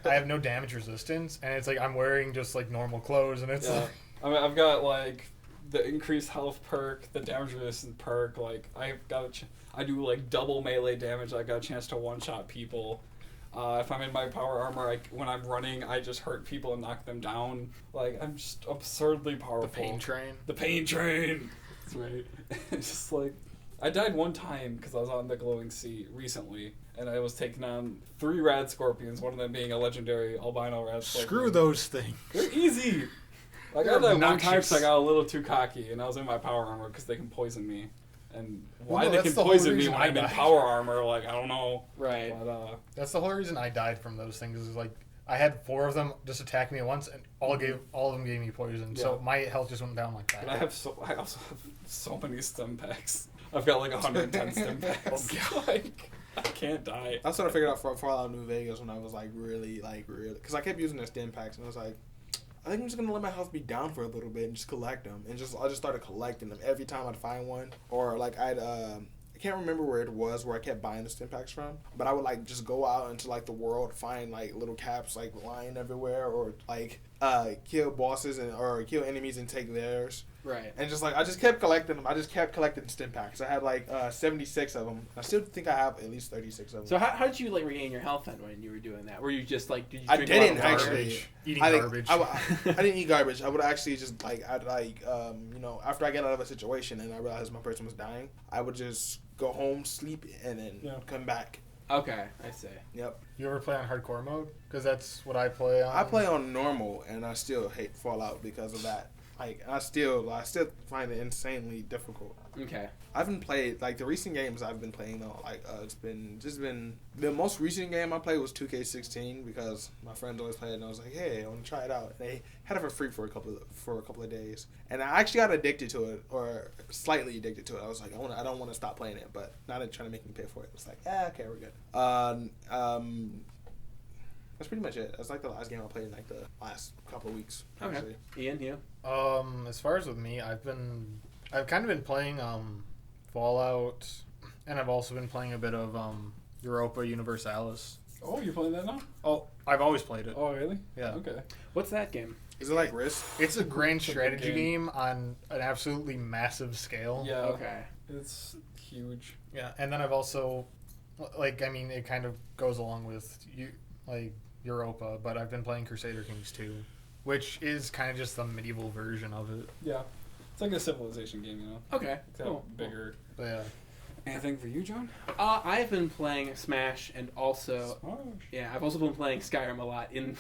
I have no damage resistance, and it's like I'm wearing just like normal clothes, and it's Yeah. like, I mean, I've got like the increased health perk, the damage resistance perk. Like I've got I do like double melee damage. I got a chance to one-shot people. If I'm in my power armor, when I'm running, I just hurt people and knock them down. Like I'm just absurdly powerful. the pain train. The pain train. That's right. It's just like I died one time because I was on the glowing sea recently, and I was taking on 3 rad scorpions. One of them being a legendary albino rad scorpion. Screw those things. They're easy. Like I They're died one time obnoxious. because I got a little too cocky, and I was in my power armor because they can poison me. And why no, they that's can the whole poison me reason when I I'm in died. power armor, like I don't know. Right. But That's the whole reason I died from those things. Is like I had 4 of them just attack me at once, and all of them gave me poison. So Yeah. my health just went down like that. I also have so many stim packs. I've got like 110 stim packs. Like I can't die. That's what I figured out for Fallout New Vegas when I was like really, because I kept using the stim packs and I was like, I think I'm just gonna let my health be down for a little bit and just collect them, and I just started collecting them every time I'd find one, or like I can't remember where it was where I kept buying the stim packs from, but I would like just go out into like the world, find like little caps like lying everywhere, or like kill bosses or kill enemies and take theirs. Right. And just like I just kept collecting them. I just kept collecting stim packs. I had like 76 of them. I still think I have at least 36 of them. So how did you like regain your health then when you were doing that? Were you just like did you I drink a lot of didn't water? actually. Eating I think garbage. I didn't eat garbage. I would actually just like after I get out of a situation and I realized my person was dying, I would just go home, sleep, and then come back. Okay, I see. Yep. You ever play on hardcore mode? Because that's what I play on. I play on normal and I still hate Fallout because of that. Like I still find it insanely difficult. Okay. I haven't played like the recent games I've been playing though. Like it's been the most recent game I played was 2K16 because my friends always play it and I was like, hey, I want to try it out. And they had it for free for a couple of days, and I actually got addicted to it or slightly addicted to it. I was like, I don't want to stop playing it, but now they're trying to make me pay for it. It's like, okay, we're good. That's pretty much it. That's like the last game I played in like the last couple of weeks. Okay. Actually. Ian, you? As far as with me, I've kind of been playing Fallout, and I've also been playing a bit of Europa Universalis. Oh, you're playing that now? Oh, I've always played it. Oh, really? Yeah. Okay. What's that game? Is it like Risk? It's a grand It's a good strategy game. game on an absolutely massive scale. Yeah. Okay. It's huge. Yeah, and then I've also, like, I mean, it kind of goes along with Europa, but I've been playing Crusader Kings 2, which is kind of just the medieval version of it. Yeah. It's like a civilization game, you know? Okay. Except Cool. bigger. But yeah. Anything for you, John? I've been playing Smash and also Smash. yeah, I've also been playing Skyrim a lot in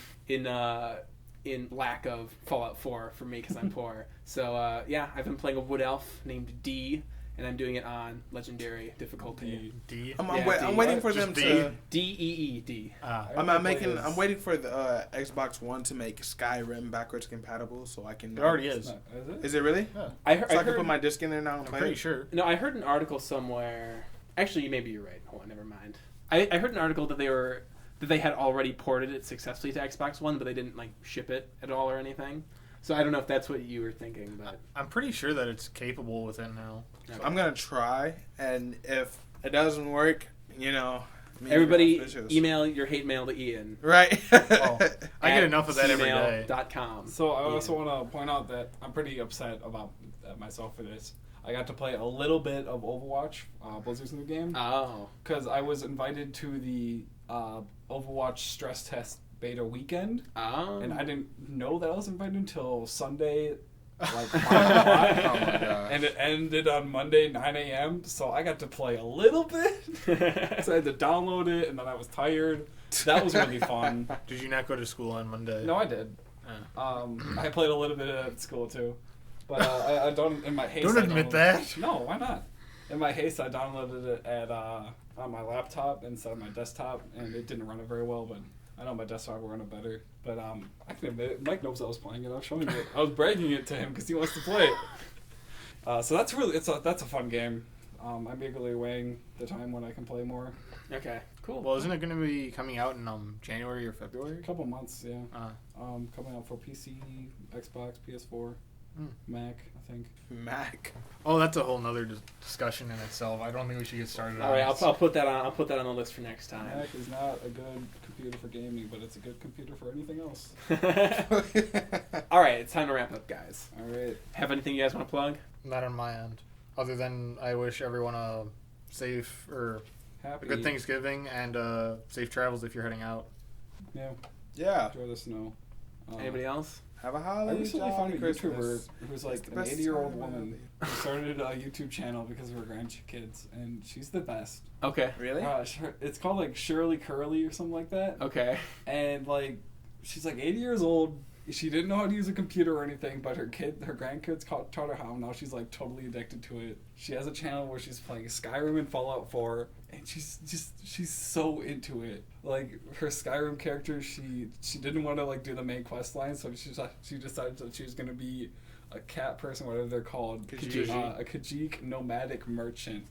lack of Fallout 4 for me because I'm poor. So yeah, I've been playing a wood elf named D, and I'm doing it on legendary difficulty. D. I'm Yeah, waiting for Just them D. to. D. I'm waiting for the Xbox One to make Skyrim backwards compatible, so I can. It already It's is. not- Is it? Is it really? Yeah. I heard. So I can put my disc in there now and I'm play pretty it? sure. No, I heard an article somewhere. Actually, maybe you're right. Hold on, never mind. I heard an article that they had already ported it successfully to Xbox One, but they didn't like ship it at all or anything. So I don't know if that's what you were thinking, but I'm pretty sure that it's capable with it now. okay. I'm gonna try, and if it doesn't work, you know. maybe Everybody that's vicious. email your hate mail to Ian. Right. Oh, I get enough of that every day. gmail.com. So I also want to point out that I'm pretty upset about myself for this. I got to play a little bit of Overwatch, Blizzard's new game, Oh. because I was invited to the Overwatch stress test beta weekend, Oh. and I didn't know that I was invited until Sunday, like 5 Oh o'clock, my gosh. and it ended on Monday 9 a.m. So I got to play a little bit. So I had to download it, and then I was tired. That was really fun. Did you not go to school on Monday? No, I did. I played a little bit at school too, but I don't. In my haste, Don't I admit downloaded- that. No, why not? In my haste, I downloaded it at on my laptop instead of my desktop, and it didn't run it very well. But I know my desktop will run it better. But I can admit it. Mike knows I was playing it. I was showing it. I was bragging it to him because he wants to play it. So that's a fun game. I'm eagerly awaiting the time when I can play more. Okay. Cool. Well, isn't it going to be coming out in January or February? A couple months, yeah. Uh, Coming out for PC, Xbox, PS4, Hmm. Mac, I think. Mac. oh, that's a whole nother discussion in itself. I don't think we should get started All on right, this. I'll put that on. I'll put that on the list for next time. Mac is not a good computer for gaming, but it's a good computer for anything else. All right, it's time to wrap up, guys. All right. Have anything you guys want to plug? Not on my end. Other than I wish everyone a safe or Happy. a good Thanksgiving and safe travels if you're heading out. Yeah. Yeah. Enjoy the snow. Anybody else? Have a I holly recently jolly found a Christmas. YouTuber who's It's like the an best 80-year-old time of woman the who started a YouTube channel because of her grandkids, and she's the best. Okay. Really? It's called like Shirley Curly or something like that. Okay. And like she's like 80 years old. She didn't know how to use a computer or anything, but her grandkids taught her how. Now she's like totally addicted to it. She has a channel where she's playing Skyrim and Fallout 4, and she's so into it. Like her Skyrim character, she didn't want to like do the main quest line, so she decided that she was gonna be a cat person, whatever they're called, Khajiit. a Khajiit nomadic merchant.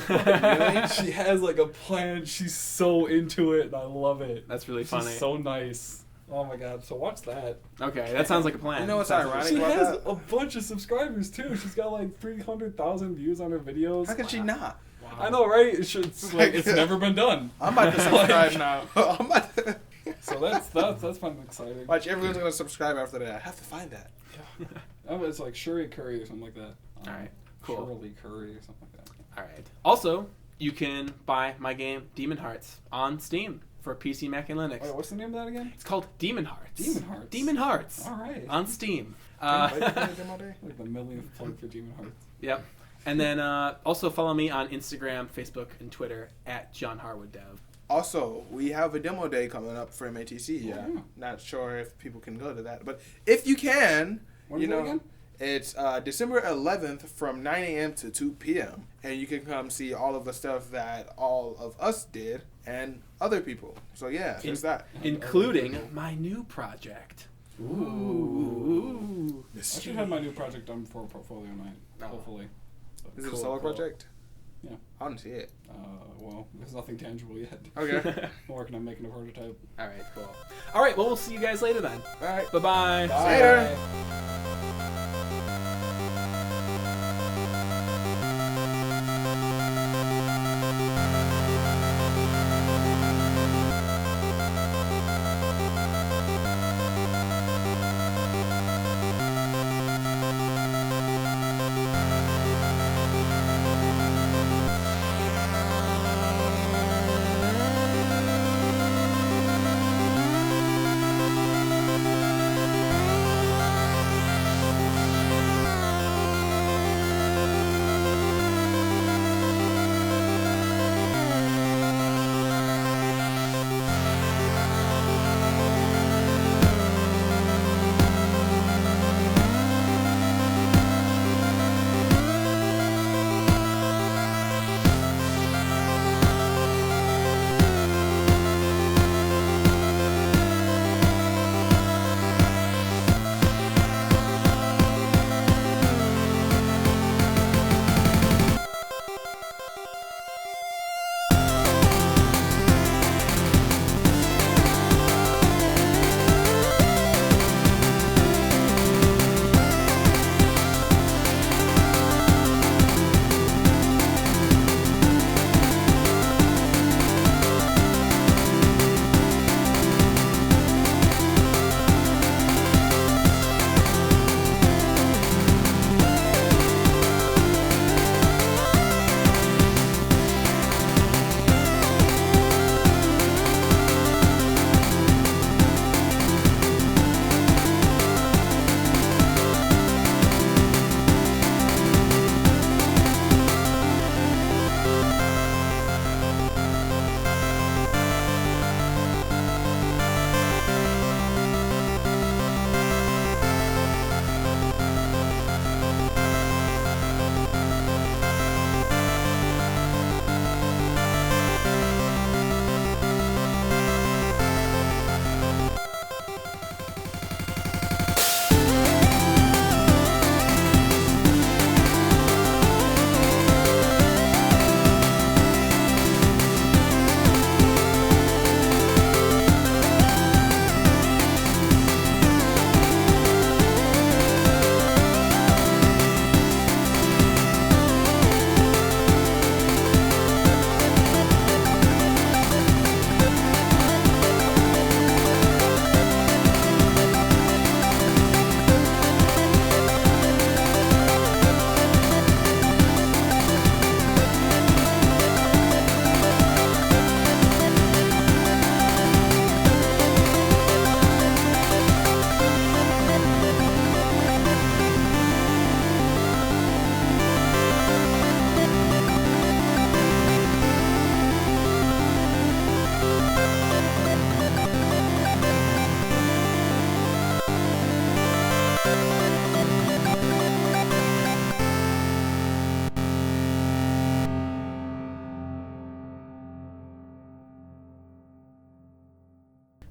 Really? She has like a plan. She's so into it, and I love it. That's really She's funny. so nice. Oh my god! So watch that. Okay, that sounds like a plan. You know what's Sounds ironic? She about has that? a bunch of subscribers too. She's got like 300,000 views on her videos. How can she not? Wow. I know, right? It's like it's never been done. I'm about to subscribe now. I'm about to... So that's fun and exciting. Watch, everyone's gonna subscribe after that. I have to find that. It's like Shuri Curry or something like that. All right, cool. Shirley Curry or something like that. All right. Also, you can buy my game Demon Hearts on Steam for PC, Mac, and Linux. Wait, what's the name of that again? It's called Demon Hearts. Demon Hearts. Demon Hearts. All right. On Steam. Wait, you play demo day? Like the millionth plug for Demon Hearts. Yep. And then also follow me on Instagram, Facebook, and Twitter at John Harwood Dev. Also, we have a demo day coming up for MATC. Oh, yeah. Not sure if people can go to that, but if you can, When you is it know, again? It's December 11th from 9 a.m. to 2 p.m. And you can come see all of the stuff that all of us did and other people. So yeah, there's that. Including my new project. Ooh. I should have my new project done before portfolio night. Hopefully. Is it Cool, a solo cool. project? Yeah. I don't see it. Well, there's nothing tangible yet. Okay. I'm working on making a prototype. All right, cool. All right, well, we'll see you guys later then. All right. Bye-bye. Later.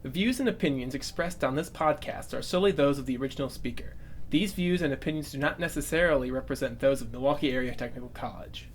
The views and opinions expressed on this podcast are solely those of the original speaker. These views and opinions do not necessarily represent those of Milwaukee Area Technical College.